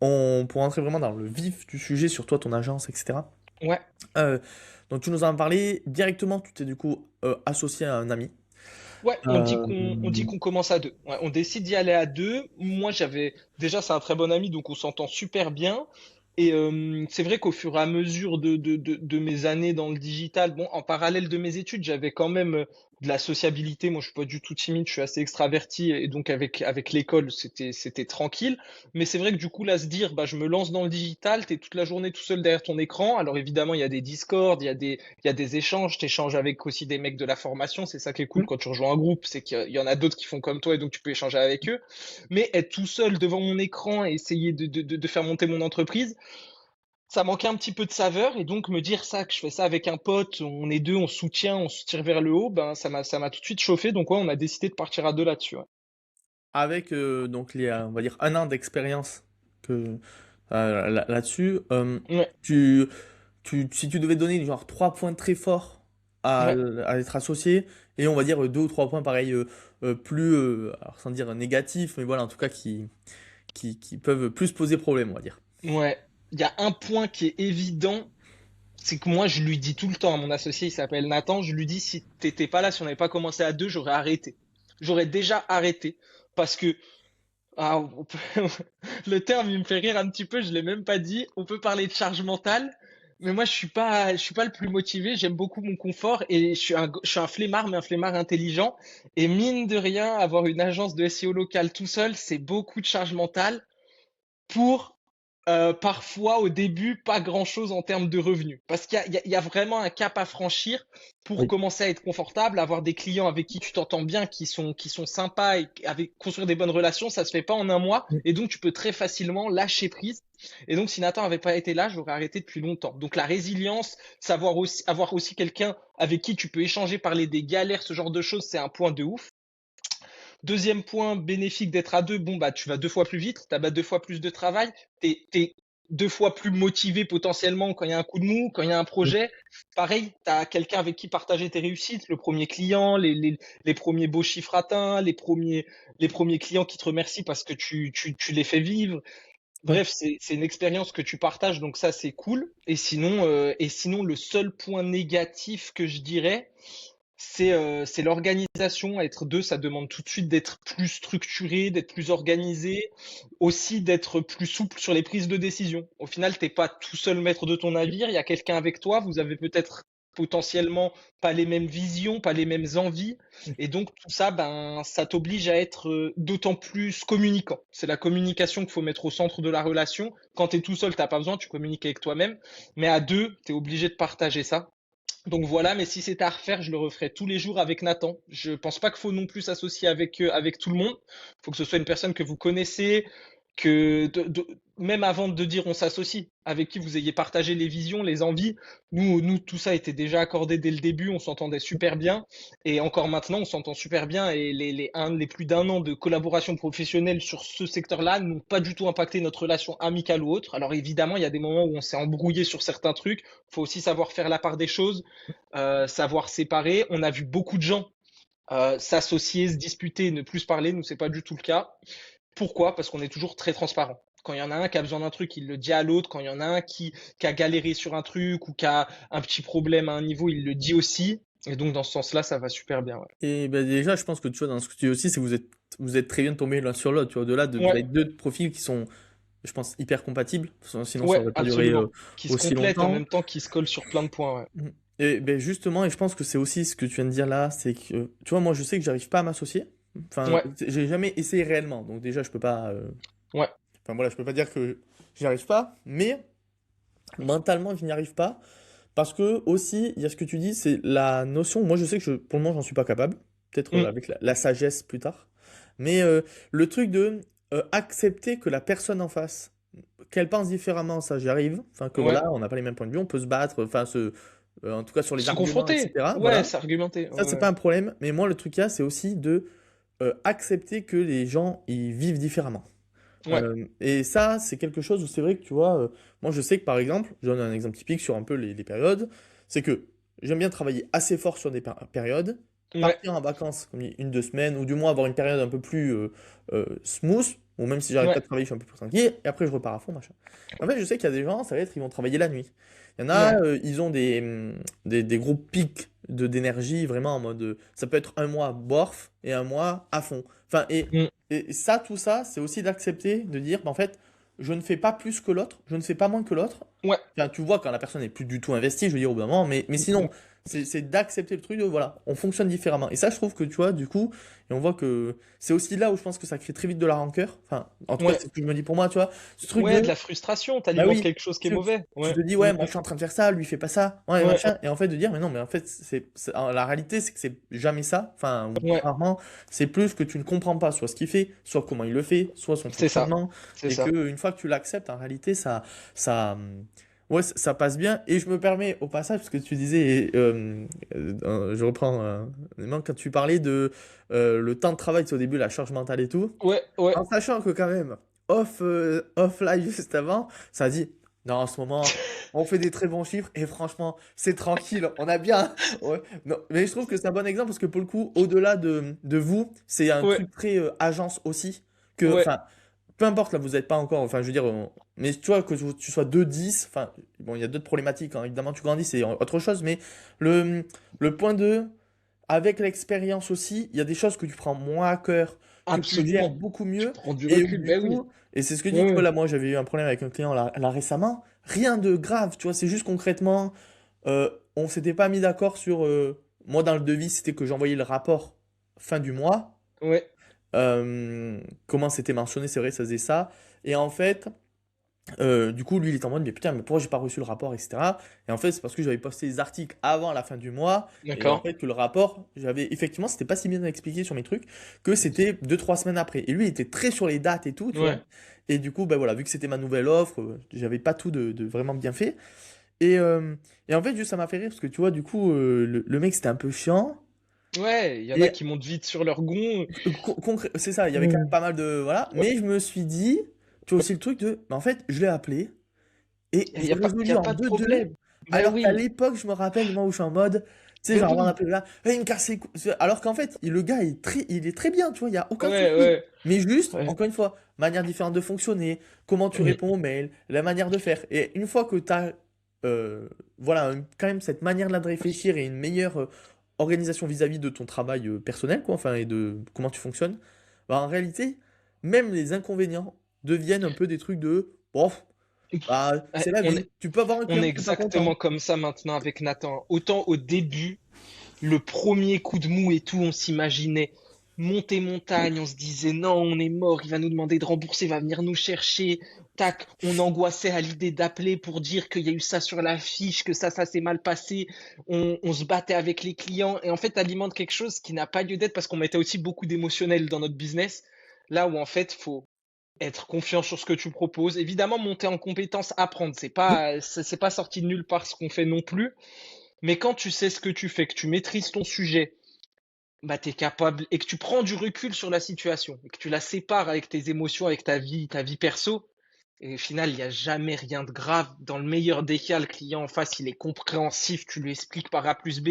pour rentrer vraiment dans le vif du sujet sur toi, ton agence, etc. Ouais. Euh, donc tu nous en as parlé directement, tu t'es du coup associé à un ami. Ouais, Euh, on dit qu'on commence à deux. Ouais, on décide d'y aller à deux. Moi, déjà, c'est un très bon ami, donc on s'entend super bien. Et c'est vrai qu'au fur et à mesure de mes années dans le digital, bon, en parallèle de mes études, j'avais quand même de la sociabilité. Moi, je suis pas du tout timide, je suis assez extraverti, et donc avec l'école, c'était tranquille. Mais c'est vrai que du coup, là, se dire, bah, je me lance dans le digital, t'es toute la journée tout seul derrière ton écran. Alors évidemment, il y a des Discord, il y a des échanges, t'échanges avec aussi des mecs de la formation, c'est ça qui est cool quand tu rejoins un groupe, c'est qu'il y en a d'autres qui font comme toi et donc tu peux échanger avec eux. Mais être tout seul devant mon écran et essayer de faire monter mon entreprise, ça manquait un petit peu de saveur et donc me dire ça, que je fais ça avec un pote, on est deux, on se soutient, on se tire vers le haut, ben ça m'a tout de suite chauffé, donc ouais, on a décidé de partir à deux là-dessus. Ouais. avec donc on va dire un an d'expérience que là-dessus, Ouais, tu, si tu devais donner genre 3 points très forts ouais. à être associé, et on va dire 2 ou 3 points pareil plus, alors sans dire négatifs, mais voilà, en tout cas qui peuvent plus poser problème, on va dire. Ouais. Il y a un point qui est évident, c'est que moi, je lui dis tout le temps à mon associé, il s'appelle Nathan, je lui dis si t'étais pas là, si on n'avait pas commencé à deux, j'aurais arrêté. J'aurais déjà arrêté. Parce que Ah, on peut le terme, il me fait rire un petit peu, je l'ai même pas dit. On peut parler de charge mentale, mais moi, je suis pas le plus motivé. J'aime beaucoup mon confort et je suis un flemmard, mais un flemmard intelligent. Et mine de rien, avoir une agence de SEO locale tout seul, c'est beaucoup de charge mentale pour parfois au début pas grand-chose en termes de revenus. Parce qu'il y a vraiment un cap à franchir pour Oui. commencer à être confortable, avoir des clients avec qui tu t'entends bien, qui sont sympas et avec construire des bonnes relations, ça se fait pas en un mois et donc tu peux très facilement lâcher prise. Et donc si Nathan avait pas été là, j'aurais arrêté depuis longtemps. Donc la résilience, savoir aussi avoir aussi quelqu'un avec qui tu peux échanger, parler des galères, ce genre de choses, c'est un point de ouf. Deuxième point bénéfique d'être à deux, bon bah tu vas deux fois plus vite, tu as deux fois plus de travail, t'es deux fois plus motivé potentiellement quand il y a un coup de mou, quand il y a un Oui. projet. Pareil, tu as quelqu'un avec qui partager tes réussites, le premier client, les premiers beaux chiffres atteints, les premiers clients qui te remercient parce que tu les fais vivre. Oui. Bref, c'est une expérience que tu partages, donc ça c'est cool. Et sinon, le seul point négatif que je dirais, c'est l'organisation. Être deux, ça demande tout de suite d'être plus structuré, d'être plus organisé, aussi d'être plus souple sur les prises de décision. Au final, t'es pas tout seul maître de ton navire, il y a quelqu'un avec toi, vous avez peut-être potentiellement pas les mêmes visions, pas les mêmes envies, et donc tout ça, ben, ça t'oblige à être d'autant plus communicant. C'est la communication qu'il faut mettre au centre de la relation. Quand t'es tout seul, t'as pas besoin, tu communiques avec toi-même, mais à deux, t'es obligé de partager ça. Donc voilà, mais si c'était à refaire, je le referais tous les jours avec Nathan. Je pense pas qu'il faut non plus s'associer avec tout le monde. Il faut que ce soit une personne que vous connaissez, même avant de dire on s'associe, avec qui vous ayez partagé les visions, les envies. Nous, tout ça était déjà accordé dès le début, on s'entendait super bien. Et encore maintenant, on s'entend super bien. Et les plus d'un an de collaboration professionnelle sur ce secteur-là n'ont pas du tout impacté notre relation amicale ou autre. Alors évidemment, il y a des moments où on s'est embrouillé sur certains trucs. Faut aussi savoir faire la part des choses, savoir séparer. On a vu beaucoup de gens s'associer, se disputer, ne plus se parler. Nous, c'est pas du tout le cas. Pourquoi? Parce qu'on est toujours très transparent. Quand il y en a un qui a besoin d'un truc, il le dit à l'autre. Quand il y en a un qui a galéré sur un truc ou qui a un petit problème à un niveau, il le dit aussi. Et donc, dans ce sens-là, ça va super bien. Ouais, Et ben déjà, je pense que tu vois, dans ce que tu dis aussi, c'est que vous êtes très bien tombés l'un sur l'autre. Tu vois, au-delà de, vous ouais, avez deux profils qui sont, je pense, hyper compatibles. Sinon, ça ouais, aurait pas duré absolument. Qui se aussi complètent en longtemps. même temps, qui se collent sur plein de points. Ouais. Mhm. Et ben justement, et je pense que c'est aussi ce que tu viens de dire là, c'est que, tu vois, moi, je sais que j'arrive pas à m'associer. Enfin, Ouais, j'ai jamais essayé réellement. Donc déjà, je peux pas, ouais, enfin voilà, je peux pas dire que j'y arrive pas. Mais mentalement, je n'y arrive pas. Parce que aussi, il y a ce que tu dis, c'est la notion. Moi, je sais que pour le moment, j'en suis pas capable. Peut-être mm, avec la sagesse plus tard. Mais le truc de accepter que la personne en face, qu'elle pense différemment, ça, j'y arrive. Enfin, que ouais. voilà, on n'a pas les mêmes points de vue, on peut se battre, enfin, en tout cas sur les Se arguments, confronter. etc. Ouais, Voilà. s'argumenter. Ça, c'est Ouais, pas un problème. Mais moi, le truc qu'il y a, c'est aussi de accepter que les gens, ils vivent différemment. ouais, Et ça, c'est quelque chose où c'est vrai que tu vois, moi je sais que par exemple, je donne un exemple typique sur un peu les périodes, c'est que j'aime bien travailler assez fort sur des périodes, ouais, partir en vacances comme une, deux semaines, ou du moins avoir une période un peu plus smooth, ou même si j'arrête pas ouais, de travailler, je suis un peu plus tranquille, et après je repars à fond, machin. En fait, je sais qu'il y a des gens, ça va être, ils vont travailler la nuit. Il y en a, ouais, ils ont des gros pics d'énergie, vraiment en mode, ça peut être un mois borf et un mois à fond. Enfin, mm, et ça, tout ça, c'est aussi d'accepter, de dire, bah, en fait, je ne fais pas plus que l'autre, je ne fais pas moins que l'autre. ouais. Enfin, tu vois quand la personne n'est plus du tout investie, je veux dire, au bout d'un moment, mais sinon, c'est d'accepter le truc de, voilà, on fonctionne différemment. Et ça, je trouve que, tu vois, du coup, et on voit que c'est aussi là où je pense que ça crée très vite de la rancœur. Enfin, en tout cas, Ouais, c'est ce que je me dis pour moi, tu vois. Ce truc de, ouais, de la frustration, bah t'alimentes oui, quelque chose qui est mauvais. tu Ouais, te dis, mm, ouais, moi je suis en train de faire ça, lui il fait pas ça, ouais, ouais, machin. Et en fait, de dire, mais non, mais en fait, la réalité, c'est que c'est jamais ça, enfin, ou ouais, rarement, c'est plus que tu ne comprends pas soit ce qu'il fait, soit comment il le fait, soit son c'est ça, fonctionnement. c'est Et ça. que une fois que tu l'acceptes, en réalité, ouais, ça passe bien. Et je me permets au passage, parce que tu disais, je reprends un élément, quand tu parlais de le temps de travail, tu sais, au début, la charge mentale et tout. Ouais, ouais, En sachant que quand même, off live juste avant, ça a dit, non, en ce moment, on fait des très bons chiffres et franchement, c'est tranquille, on a bien. Ouais. Non, mais je trouve que c'est un bon exemple parce que pour le coup, au-delà de vous, c'est un ouais, truc très agence aussi. Que, ouais, enfin, peu importe, là, vous n'êtes pas encore, enfin, je veux dire, mais tu vois, que tu sois 2-10, enfin, bon, il y a d'autres problématiques, hein, évidemment, tu grandis, c'est autre chose, mais le, le point de avec l'expérience aussi, il y a des choses que tu prends moins à cœur, que tu gères Absolument. beaucoup Tu mieux. prends du Et recul, du ben oui. coup, et c'est ce que je dis, Ouais, tu vois, ouais. là, moi, j'avais eu un problème avec un client là récemment. Rien de grave, tu vois, c'est juste concrètement, on s'était pas mis d'accord sur. Moi, dans le devis, c'était que j'envoyais le rapport fin du mois. Ouais, Comment c'était mentionné, c'est vrai, ça faisait ça. Et en fait, du coup, lui, il était en mode, mais putain, mais pourquoi j'ai pas reçu le rapport, etc. Et en fait, c'est parce que j'avais posté les articles avant la fin du mois, et en d'accord. fait, que le rapport, j'avais, effectivement, c'était pas si bien expliqué sur mes trucs, que c'était 2, 3 semaines après. Et lui, il était très sur les dates et tout, tu vois. Ouais. Et du coup, ben voilà, vu que c'était ma nouvelle offre, j'avais pas tout de vraiment bien fait. Et, euh, et en fait, juste, ça m'a fait rire, parce que tu vois, du coup, le mec, c'était un peu chiant. Ouais, il y en a Et qui montent vite sur leur gond. c'est ça, il y avait quand même Mm. pas mal de. Voilà. Ouais. Mais je me suis dit, tu vois aussi le truc de. Ben, en fait, je l'ai appelé. Et Il y j'ai a pas, y résolu a en pas de 2-2, problème. Ben alors qu'à oui, l'époque, je me rappelle, moi, où je suis en mode, tu sais, ben genre, avant oui. d'appeler là, il me casse les couilles. Alors qu'en fait, le gars, il est très bien, tu vois, il n'y a aucun Ouais, souci. ouais, Mais juste, ouais. encore une fois, manière différente de fonctionner, comment tu Mm. réponds aux mails, la manière de faire. Et une fois que tu as, voilà, quand même cette manière-là de réfléchir et une meilleure organisation vis-à-vis de ton travail personnel, quoi, enfin, et de comment tu fonctionnes, bah, en réalité, même les inconvénients deviennent un peu des trucs de, bon, bah, Ouais, c'est la on vie. est, Tu peux avoir un on client est qui n'est pas content. exactement comme ça maintenant avec Nathan. Autant au début, le premier coup de mou et tout, on s'imaginait monter montagne, on se disait non, on est mort, il va nous demander de rembourser, il va venir nous chercher. Tac, on angoissait à l'idée d'appeler pour dire qu'il y a eu ça sur la fiche, que ça s'est mal passé. On se battait avec les clients et en fait, alimente quelque chose qui n'a pas lieu d'être parce qu'on mettait aussi beaucoup d'émotionnel dans notre business. Là où en fait, faut être confiant sur ce que tu proposes. Évidemment, monter en compétence, apprendre, c'est pas sorti de nulle part ce qu'on fait non plus. Mais quand tu sais ce que tu fais, que tu maîtrises ton sujet, bah, tu es capable et que tu prends du recul sur la situation et que tu la sépares avec tes émotions, avec ta vie perso. Et au final, il n'y a jamais rien de grave. Dans le meilleur des cas, le client en face, il est compréhensif, tu lui expliques par A plus B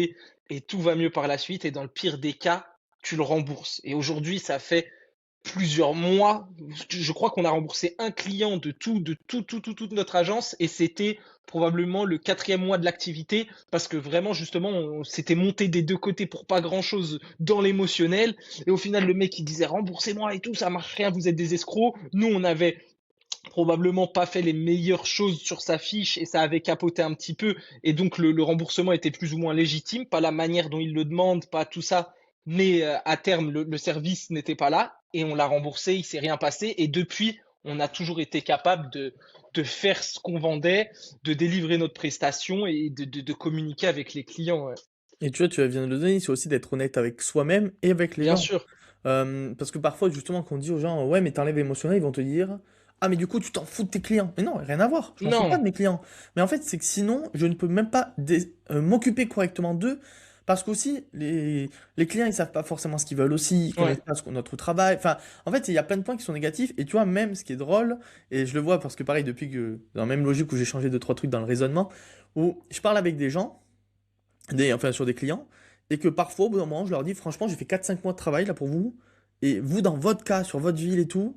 et tout va mieux par la suite. Et dans le pire des cas, tu le rembourses. Et aujourd'hui, ça fait plusieurs mois. Je crois qu'on a remboursé un client toute notre agence et c'était probablement le quatrième mois de l'activité parce que vraiment, justement, on s'était monté des deux côtés pour pas grand chose dans l'émotionnel. Et au final, le mec, il disait remboursez-moi et tout, ça marche rien, vous êtes des escrocs. Nous, on avait probablement pas fait les meilleures choses sur sa fiche et ça avait capoté un petit peu et donc le remboursement était plus ou moins légitime, pas la manière dont il le demande, pas tout ça, mais à terme le service n'était pas là et on l'a remboursé, il s'est rien passé et depuis on a toujours été capable de faire ce qu'on vendait, de délivrer notre prestation et de communiquer avec les clients. Ouais. Et tu vois, tu viens de le donner, c'est aussi d'être honnête avec soi-même et avec les Bien gens. sûr. Parce que parfois, justement, quand on dit aux gens, ouais, mais t'enlèves l'émotionnel, ils vont te dire, ah, mais du coup, tu t'en fous de tes clients. Mais non, rien à voir, je m'en fous pas de Non. mes clients. Mais en fait, c'est que sinon, je ne peux même pas m'occuper correctement d'eux. Parce qu'aussi, les clients, ils savent pas forcément ce qu'ils veulent aussi, ils connaissent Ouais. pas notre travail. Enfin, en fait, il y a plein de points qui sont négatifs. Et tu vois, même ce qui est drôle, et je le vois parce que pareil, depuis que, dans la même logique où j'ai changé 2, 3 trucs dans le raisonnement, où je parle avec des gens, enfin sur des clients, et que parfois, au bout d'un moment, je leur dis, franchement, j'ai fait 4, 5 mois de travail là pour vous, et vous, dans votre cas, sur votre ville et tout,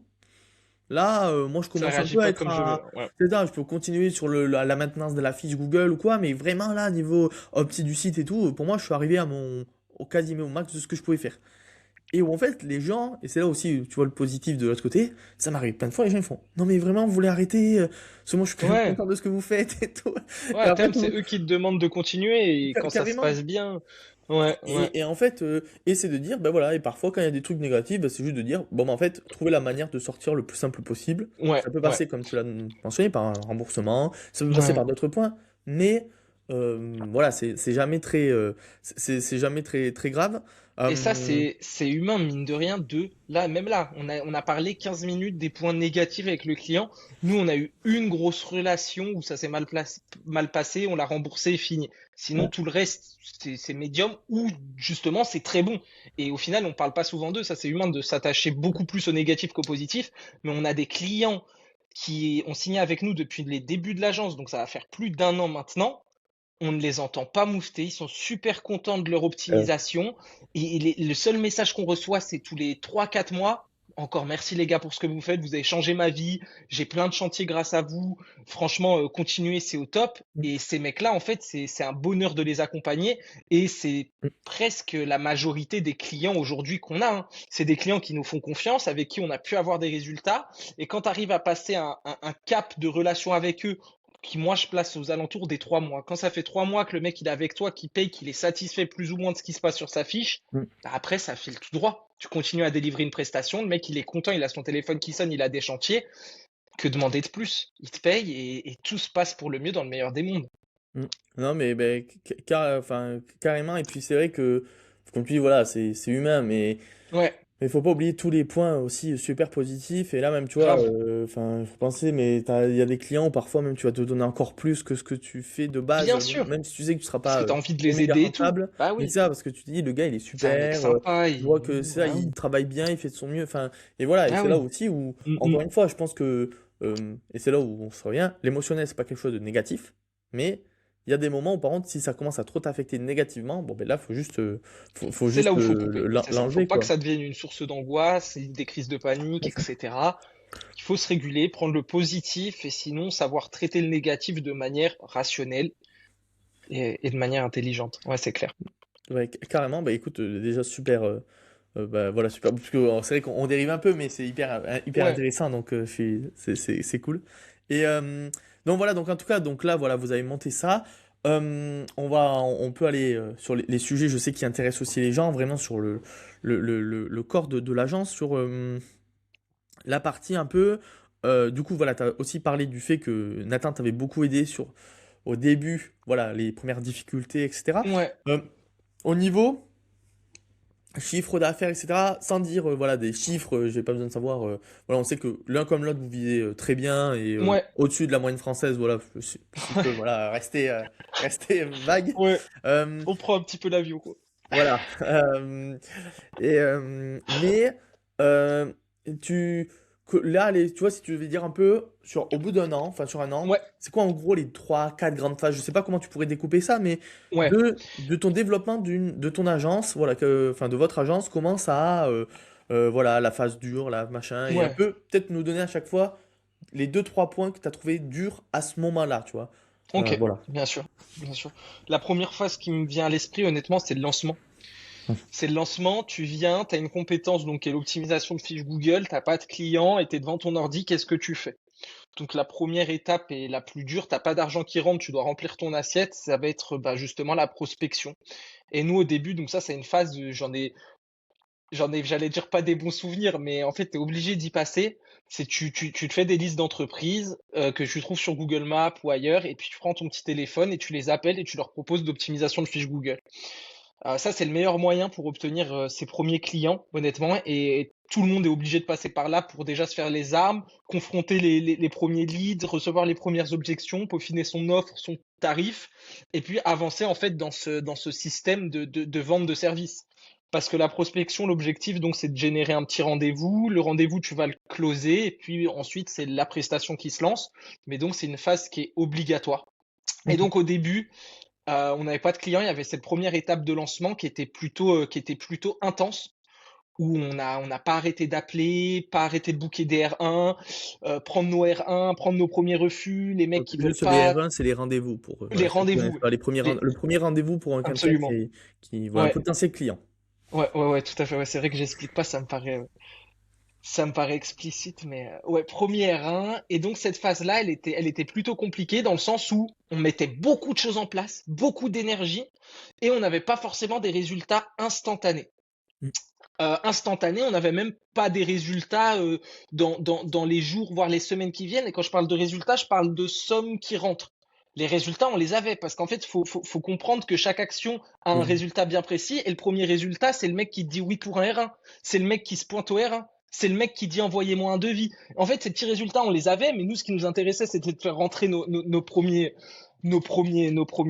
là, moi, je Ça commence un réagit peu à pas être comme je veux. à. Ouais. C'est ça, je peux continuer sur la maintenance de la fiche Google ou quoi, mais vraiment là, niveau opti du site et tout, pour moi, je suis arrivé au quasiment au max de ce que je pouvais faire. Et où en fait, les gens, et c'est là aussi, tu vois le positif de l'autre côté, ça m'arrive plein de fois, les gens ils font, non mais vraiment, vous voulez arrêter, parce que moi je suis quand même Ouais. content de ce que vous faites et tout. Ouais, Et à en fait, terme, c'est eux qui te demandent de continuer et quand ça se carrément. passe bien, ouais, ouais, Et en fait, et c'est de dire, ben voilà, et parfois quand il y a des trucs négatifs, ben c'est juste de dire, bon, ben en fait, trouver la manière de sortir le plus simple possible. ouais, Ça peut ouais, passer, comme tu l'as mentionné, par un remboursement, ça peut passer ouais. par d'autres points, mais voilà, c'est jamais très, c'est jamais très grave. Et ça, Euh, c'est humain, mine de rien, là, même là, on a parlé 15 minutes des points négatifs avec le client. Nous, on a eu une grosse relation où ça s'est mal passé, on l'a remboursé et fini. Sinon, ouais. tout le reste, c'est médium ou justement, c'est très bon. Et au final, on parle pas souvent d'eux. Ça, c'est humain de s'attacher beaucoup plus au négatif qu'au positif. Mais on a des clients qui ont signé avec nous depuis les débuts de l'agence, donc ça va faire plus d'un an maintenant. On ne les entend pas moufter, ils sont super contents de leur optimisation. Et le seul message qu'on reçoit, c'est tous les 3 4 mois. encore merci les gars pour ce que vous faites, vous avez changé ma vie, j'ai plein de chantiers grâce à vous. Franchement, continuez, c'est au top. Mm, Et ces mecs-là, en fait, c'est un bonheur de les accompagner et c'est mm. presque la majorité des clients aujourd'hui qu'on a, hein. C'est des clients qui nous font confiance, avec qui on a pu avoir des résultats. Et quand tu arrives à passer un cap de relation avec eux, qui moi je place aux alentours des 3 mois. Quand ça fait 3 mois que le mec il est avec toi, qu'il paye, qu'il est satisfait plus ou moins de ce qui se passe sur sa fiche, Mm. bah après ça file tout droit. Tu continues à délivrer une prestation, le mec il est content, il a son téléphone qui sonne, il a des chantiers. Que demander de plus? Il te paye et tout se passe pour le mieux dans le meilleur des mondes. Mm. Non, mais ben, enfin, carrément. Et puis c'est vrai que, comme tu dis, voilà, c'est humain, Ouais, mais faut pas oublier tous les points aussi super positifs. Et là, même, tu vois, grave. enfin, faut penser, mais il y a des clients où parfois même tu vas te donner encore plus que ce que tu fais de base, Bien sûr. même si tu sais que tu seras Parce que pas tu as envie de trop les méga aider et tout. rentable. Bah Mais oui. c'est ça, parce que tu te dis, le gars, il est C'est un mec super, sympa. je vois que ça, Bah il oui. travaille bien, il fait de son mieux. Enfin, et voilà, et Ah c'est là oui. aussi où, Mm, encore mm. une fois, je pense que, et c'est là où on se revient, l'émotionnel, c'est pas quelque chose de négatif, mais il y a des moments où, par contre, si ça commence à trop t'affecter négativement, bon, ben là, faut C'est là juste où faut couper. C'est ça. Faut l'enlever, pas que quoi. ça devienne une source d'angoisse, des crises de panique, etc. Il faut se réguler, prendre le positif et sinon savoir traiter le négatif de manière rationnelle et de manière intelligente. Ouais, c'est clair. Ouais, carrément, bah écoute, déjà super, bah voilà, super, parce que c'est vrai qu'on dérive un peu, mais c'est hyper Ouais, intéressant, donc c'est cool. Et donc voilà, donc en tout cas, donc là, voilà, vous avez monté ça. On peut aller sur les sujets, je sais, qui intéressent aussi les gens, vraiment sur le corps de l'agence, sur la partie un peu. Du coup, voilà, tu as aussi parlé du fait que Nathan t'avait beaucoup aidé sur, au début, voilà, les premières difficultés, etc. ouais, Euh, Au niveau chiffre d'affaires, etc., sans dire voilà, des chiffres, j'ai pas besoin de savoir. Voilà, on sait que l'un comme l'autre, vous vivez très bien et ouais, au-dessus de la moyenne française, voilà, si je peux voilà, rester vague. ouais. Euh, On prend un petit peu l'avion, quoi. voilà. Mais euh, tu, là, tu vois, si tu veux dire un peu, au bout d'un an, enfin sur un an, Ouais, c'est quoi en gros les trois, quatre grandes phases? Je sais pas comment tu pourrais découper ça, mais ouais. de ton développement de ton agence, voilà, enfin de votre agence, comment ça a, voilà, la phase dure, la machin, et un Ouais, peu peut-être nous donner à chaque fois les deux, trois points que tu as trouvé durs à ce moment-là, tu vois. ok, Voilà. bien sûr, bien sûr. La première phase qui me vient à l'esprit, honnêtement, c'est le lancement. C'est le lancement, tu viens, tu as une compétence donc qui est l'optimisation de fiches Google, t'as pas de client et tu es devant ton ordi, qu'est-ce que tu fais? Donc la première étape et la plus dure, t'as pas d'argent qui rentre, tu dois remplir ton assiette, ça va être bah, justement la prospection. Et nous au début, donc ça c'est une phase, j'allais dire pas des bons souvenirs, mais en fait tu es obligé d'y passer. C'est tu te fais des listes d'entreprises que tu trouves sur Google Maps ou ailleurs, et puis tu prends ton petit téléphone et tu les appelles et tu leur proposes d'optimisation de fiches Google. Ça, c'est le meilleur moyen pour obtenir ses premiers clients, honnêtement. Et tout le monde est obligé de passer par là pour déjà se faire les armes, confronter les premiers leads, recevoir les premières objections, peaufiner son offre, son tarif, et puis avancer en fait dans ce système de vente de services. Parce que la prospection, l'objectif, donc, c'est de générer un petit rendez-vous. Le rendez-vous, tu vas le closer, et puis ensuite, c'est la prestation qui se lance. Mais donc, c'est une phase qui est obligatoire. Et Mhm. donc, au début, on n'avait pas de clients, il y avait cette première étape de lancement qui était plutôt intense, où on n'a pas arrêté d'appeler, pas arrêté de booker des R1, prendre nos R1, prendre nos premiers refus, les mecs Donc, qui veulent juste les pas, R1, c'est les rendez-vous pour les voilà, ceux qui connaissent rendez-vous, pas les, le premier rendez-vous pour quelqu'un absolument. qui voilà, un Ouais, potentiel client. ouais, tout à fait. Ouais, c'est vrai que j'explique pas, ça me paraît explicite, mais ouais, premier R1. Et donc cette phase-là, elle était plutôt compliquée dans le sens où on mettait beaucoup de choses en place, beaucoup d'énergie, et on n'avait pas forcément des résultats instantanés. Mm. Instantanés, on n'avait même pas des résultats dans les jours, voire les semaines qui viennent. Et quand je parle de résultats, je parle de sommes qui rentrent. Les résultats, on les avait parce qu'en fait, faut comprendre que chaque action a un Oui. résultat bien précis. Et le premier résultat, c'est le mec qui dit oui pour un R1. C'est le mec qui se pointe au R1. C'est le mec qui dit envoyez-moi un devis. En fait, ces petits résultats, on les avait, mais nous, ce qui nous intéressait, c'était de faire rentrer nos premiers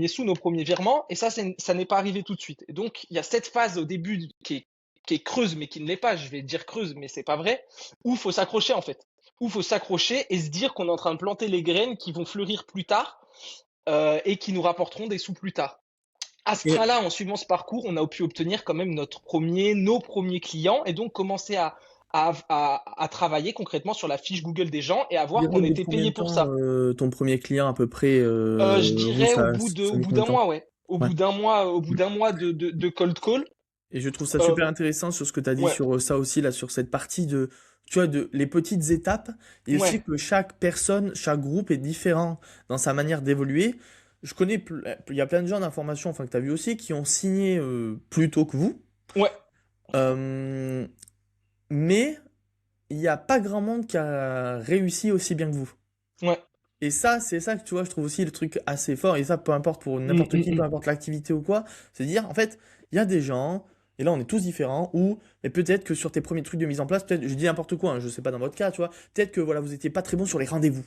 sous, nos premiers virements. Et ça, ça n'est pas arrivé tout de suite. Et donc, il y a cette phase au début qui est creuse, mais qui ne l'est pas, je vais dire creuse, mais c'est pas vrai, où il faut s'accrocher en fait. Où il faut s'accrocher et se dire qu'on est en train de planter les graines qui vont fleurir plus tard et qui nous rapporteront des sous plus tard. À ce Et, train-là, en suivant ce parcours, on a pu obtenir quand même nos premiers clients et donc commencer à travailler concrètement sur la fiche Google des gens et à Tu voir dirais au qu'on bout de était combien payé de pour temps ça. ton premier client à peu près, Je vous, dirais ça a au mis bout combien d'un de temps? mois, ouais. Ouais. Au bout d'un mois de cold call. Et je trouve ça Euh, super intéressant sur ce que tu as dit ouais, sur ça aussi, là, sur cette partie de, tu vois, de les petites étapes, et aussi ouais, que chaque personne, chaque groupe est différent dans sa manière d'évoluer. Je connais, il y a plein de gens d'information, enfin, que tu as vu aussi, qui ont signé plus tôt que vous, ouais, euh, mais il n'y a pas grand monde qui a réussi aussi bien que vous. ouais. Et ça, c'est ça que tu vois, je trouve aussi le truc assez fort, et ça, peu importe pour Mm, n'importe mm, qui, peu mm. importe l'activité ou quoi, c'est à dire, en fait, il y a des gens, et là on est tous différents, ou, et peut-être que sur tes premiers trucs de mise en place, peut-être, je dis n'importe quoi, hein, je sais pas dans votre cas, tu vois, peut-être que voilà, vous étiez pas très bon sur les rendez-vous.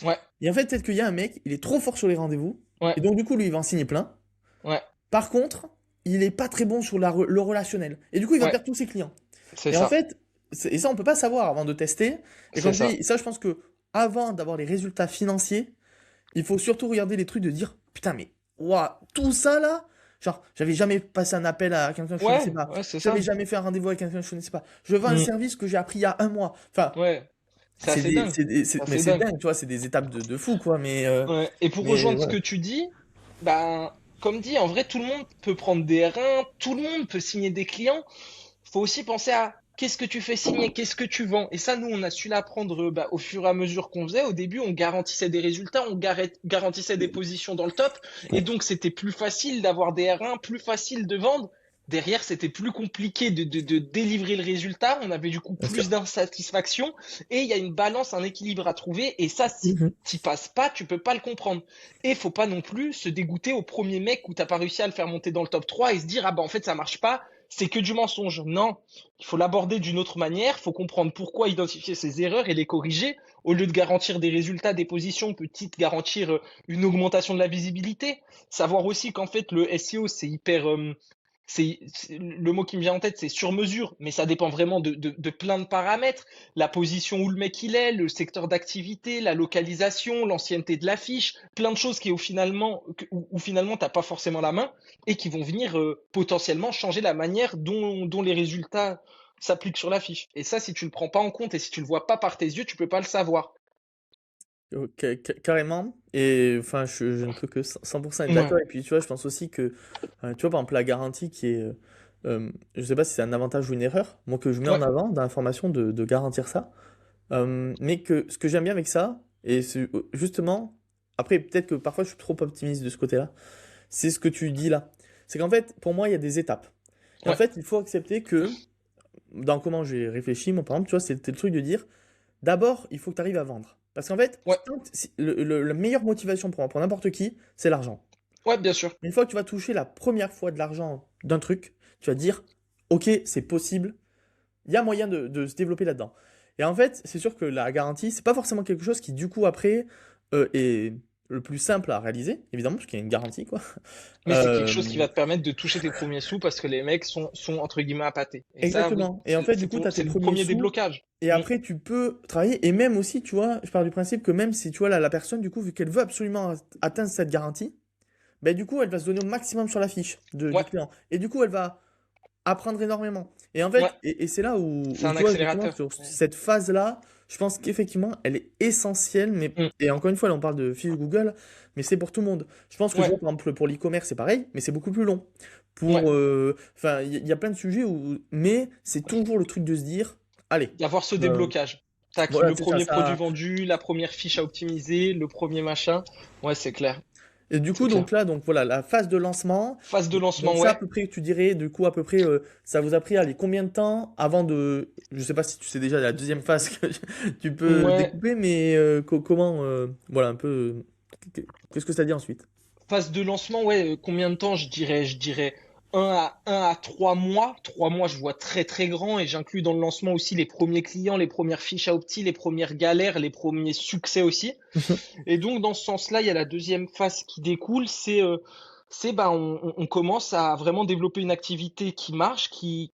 Ouais, Et en fait, peut-être qu'il y a un mec, il est trop fort sur les rendez-vous, ouais, et donc du coup, lui, il va en signer plein. ouais, Par contre, il est pas très bon sur le relationnel. Et du coup, il va ouais. perdre tous ses clients. C'est Et en ça, fait, et ça, on peut pas savoir avant de tester. Et c'est comme je ça. dis, ça, je pense que avant d'avoir les résultats financiers, il faut surtout regarder les trucs de dire, putain, mais ouah, tout ça là, genre, j'avais jamais passé un appel à quelqu'un que je connaissais Ouais, pas, ouais, c'est j'avais ça. jamais fait un rendez-vous avec quelqu'un que je connaissais pas. Je vends un Mm. service que j'ai appris il y a un mois. Enfin, Ouais, c'est assez dingue. C'est mais assez c'est dingue. dingue, tu vois, c'est des étapes de fou, quoi. Ouais. Et pour Mais rejoindre ce que voilà. tu dis, ben, comme dit, en vrai, tout le monde peut prendre des reins, tout le monde peut signer des clients. Faut aussi penser à qu'est-ce que tu fais signer, qu'est-ce que tu vends. Et ça, nous, on a su l'apprendre bah, au fur et à mesure qu'on faisait. Au début, on garantissait des résultats, on garantissait des positions dans le top. Et donc, c'était plus facile d'avoir des R1, plus facile de vendre. Derrière, c'était plus compliqué de délivrer le résultat. On avait du coup Bien sûr. plus d'insatisfaction. Et il y a une balance, un équilibre à trouver. Et ça, si Mhm. t'y passes pas, tu peux pas le comprendre. Et faut pas non plus se dégoûter au premier mec où t'as pas réussi à le faire monter dans le top 3 et se dire, ah bah en fait, ça marche pas, c'est que du mensonge. Non, il faut l'aborder d'une autre manière, il faut comprendre pourquoi identifier ses erreurs et les corriger, au lieu de garantir des résultats, des positions, peut-être garantir une augmentation de la visibilité. Savoir aussi qu'en fait, le SEO, c'est hyper... le mot qui me vient en tête, c'est sur mesure, mais ça dépend vraiment de plein de paramètres. La position où le mec il est, le secteur d'activité, la localisation, l'ancienneté de l'affiche, plein de choses qui où finalement t'as pas forcément la main et qui vont venir potentiellement changer la manière dont les résultats s'appliquent sur la fiche. Et ça, si tu le prends pas en compte et si tu le vois pas par tes yeux, tu peux pas le savoir. Carrément. Et enfin, je ne peux que 100% être Ouais, d'accord. Et puis, tu vois, je pense aussi que, tu vois, par exemple, la garantie qui est, je sais pas si c'est un avantage ou une erreur, moi que je mets ouais, en avant dans la formation de garantir ça. Mais que ce que j'aime bien avec ça, et c'est justement, après, peut-être que parfois je suis trop optimiste de ce côté-là, c'est ce que tu dis là. C'est qu'en fait, pour moi, il y a des étapes. Et en ouais, fait, il faut accepter que, dans comment j'ai réfléchi, moi, par exemple, tu vois, c'était le truc de dire, d'abord, il faut que tu arrives à vendre. Parce qu'en fait, ouais, la meilleure motivation pour n'importe qui, c'est l'argent. ouais, bien sûr. Une fois que tu vas toucher la première fois de l'argent d'un truc, tu vas te dire, ok, c'est possible, il y a moyen de se développer là-dedans. Et en fait, c'est sûr que la garantie, c'est pas forcément quelque chose qui, du coup, après, est le plus simple à réaliser, évidemment, parce qu'il y a une garantie, quoi. Mais c'est quelque chose qui Euh, va te permettre de toucher tes premiers sous parce que les mecs sont entre guillemets appâtés. Et ça, oui, Exactement. Et en fait, du coup, tu as tes c'est le premiers premier sous, déblocage. et Mm. après, tu peux travailler. Et même aussi, tu vois, je pars du principe que même si, tu vois, la personne, du coup, vu qu'elle veut absolument atteindre cette garantie, ben, du coup, elle va se donner au maximum sur la fiche du Ouais, client. Et du coup, elle va apprendre énormément. Et en ouais, fait, et c'est là c'est où un tu vois, justement, accélérateur. sur Ouais. cette phase-là, je pense qu'effectivement, elle est essentielle. Mais, Mm. et encore une fois, là, on parle de fiche Google, mais c'est pour tout le monde. Je pense que, tu Ouais, vois, par exemple, pour l'e-commerce, c'est pareil, mais c'est beaucoup plus long. ouais. Enfin, il y a plein de sujets où, mais c'est toujours le truc de se dire, allez, D'avoir ce euh, déblocage. Tac, voilà, le c'est ça, premier produit ça. vendu, la première fiche à optimiser, le premier machin. Ouais, c'est clair. Et du C'est coup, clair. donc là, donc voilà, la phase de lancement. Phase de Donc lancement, ça, à ouais. peu près, tu dirais, du coup, à peu près, ça vous a pris, allez, combien de temps avant de... Je sais pas si tu sais déjà la deuxième phase que tu peux Ouais. découper, mais comment... voilà, un peu... qu'est-ce que ça dit ensuite? Phase de lancement, ouais, combien de temps? Je dirais un à 3 mois. 3 mois, je vois très très grand et j'inclus dans le lancement aussi les premiers clients, les premières fiches à opti, les premières galères, les premiers succès aussi. Et donc, dans ce sens-là, il y a la deuxième phase qui découle, c'est bah, on commence à vraiment développer une activité qui marche, qui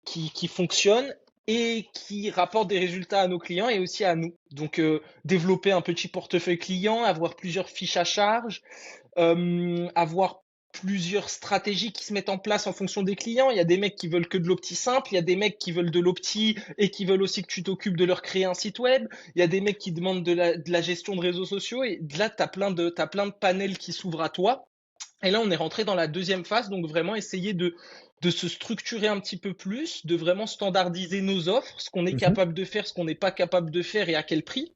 fonctionne et qui rapporte des résultats à nos clients et aussi à nous. Donc, développer un petit portefeuille client, avoir plusieurs fiches à charge, avoir plusieurs stratégies qui se mettent en place en fonction des clients. Il y a des mecs qui veulent que de l'opti simple, il y a des mecs qui veulent de l'opti et qui veulent aussi que tu t'occupes de leur créer un site web. Il y a des mecs qui demandent de la gestion de réseaux sociaux et là, t'as plein de panels qui s'ouvrent à toi. Et là, on est rentré dans la deuxième phase, donc vraiment essayer de se structurer un petit peu plus, de vraiment standardiser nos offres, ce qu'on est Mhm. capable de faire, ce qu'on n'est pas capable de faire et à quel prix.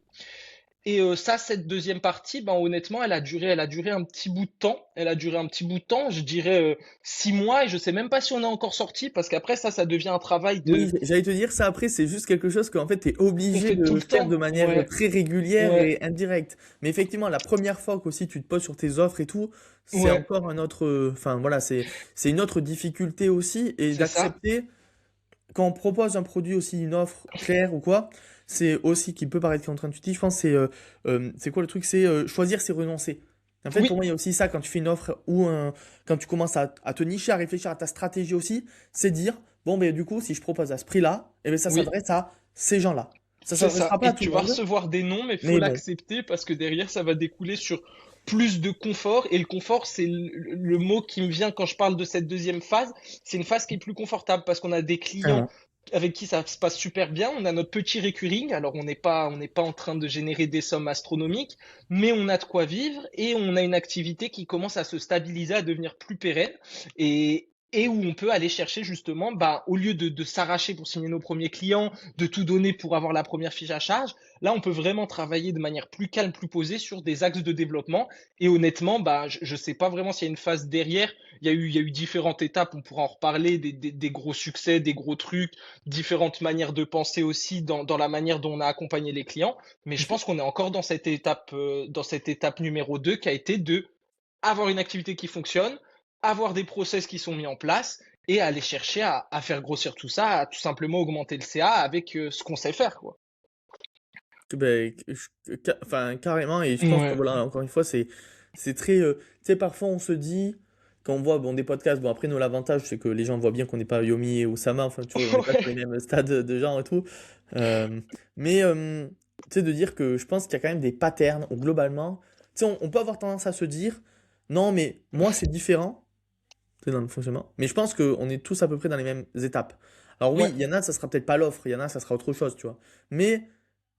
Et ça, cette deuxième partie, ben, honnêtement, elle a duré un petit bout de temps. Elle a duré un petit bout de temps, je dirais 6 mois, et je sais même pas si on est encore sorti, parce qu'après ça devient un travail Oui, j'allais te dire ça après, c'est juste quelque chose qu'en fait tu es qu'on obligé fait tout de le faire de temps. manière Ouais, très régulière ouais, et indirecte. Mais effectivement, la première fois qu'aussi tu te poses sur tes offres et tout, c'est ouais, encore un autre, enfin voilà, c'est une autre difficulté aussi et c'est ça. d'accepter quand on propose un produit aussi une offre claire ou quoi, c'est aussi qui peut paraître contre-intuitif. Je pense c'est quoi le truc? C'est choisir, c'est renoncer. En fait, pour Oui, moi, il y a aussi ça quand tu fais une offre ou quand tu commences à te nicher, à réfléchir à ta stratégie aussi, c'est dire, bon, ben du coup, si je propose à ce prix-là, eh ben, ça oui, s'adresse à ces gens-là. Ça c'est ça. s'adressera pas à Et tout tu le vas monde, recevoir des noms, mais faut mais bon. l'accepter parce que derrière, ça va découler sur plus de confort. Et le confort, c'est le mot qui me vient quand je parle de cette deuxième phase. C'est une phase qui est plus confortable parce qu'on a des clients Carrément. avec qui ça se passe super bien. On a notre petit recurring. Alors, on n'est pas en train de générer des sommes astronomiques, mais on a de quoi vivre et on a une activité qui commence à se stabiliser, à devenir plus pérenne. Et où on peut aller chercher justement, bah, au lieu de s'arracher pour signer nos premiers clients, de tout donner pour avoir la première fiche à charge, là, on peut vraiment travailler de manière plus calme, plus posée sur des axes de développement. Et honnêtement, bah, je ne sais pas vraiment s'il y a une phase derrière. Il y a eu différentes étapes. On pourra en reparler, des gros succès, des gros trucs, différentes manières de penser aussi dans la manière dont on a accompagné les clients. Mais je pense qu'on est encore dans cette étape numéro 2 qui a été de avoir une activité qui fonctionne, avoir des process qui sont mis en place et aller chercher à faire grossir tout ça, à tout simplement augmenter le CA avec ce qu'on sait faire, quoi. Ben, enfin, carrément, et je pense que Ouais, voilà, encore une fois, c'est très. Tu sais, parfois on se dit, quand on voit bon, des podcasts, bon, après, nous, l'avantage, c'est que les gens voient bien qu'on n'est pas Yomi et Oussama, enfin, tu vois, on n'est pas sur les ouais, mêmes stades de genre et tout. Euh, mais, tu sais, de dire que je pense qu'il y a quand même des patterns où globalement, tu sais, on peut avoir tendance à se dire, non, mais moi, c'est différent, c'est dans le fonctionnement, mais je pense qu'on est tous à peu près dans les mêmes étapes. Alors, oui, ouais, il y en a, ça sera peut-être pas l'offre, il y en a, ça sera autre chose, tu vois. Mais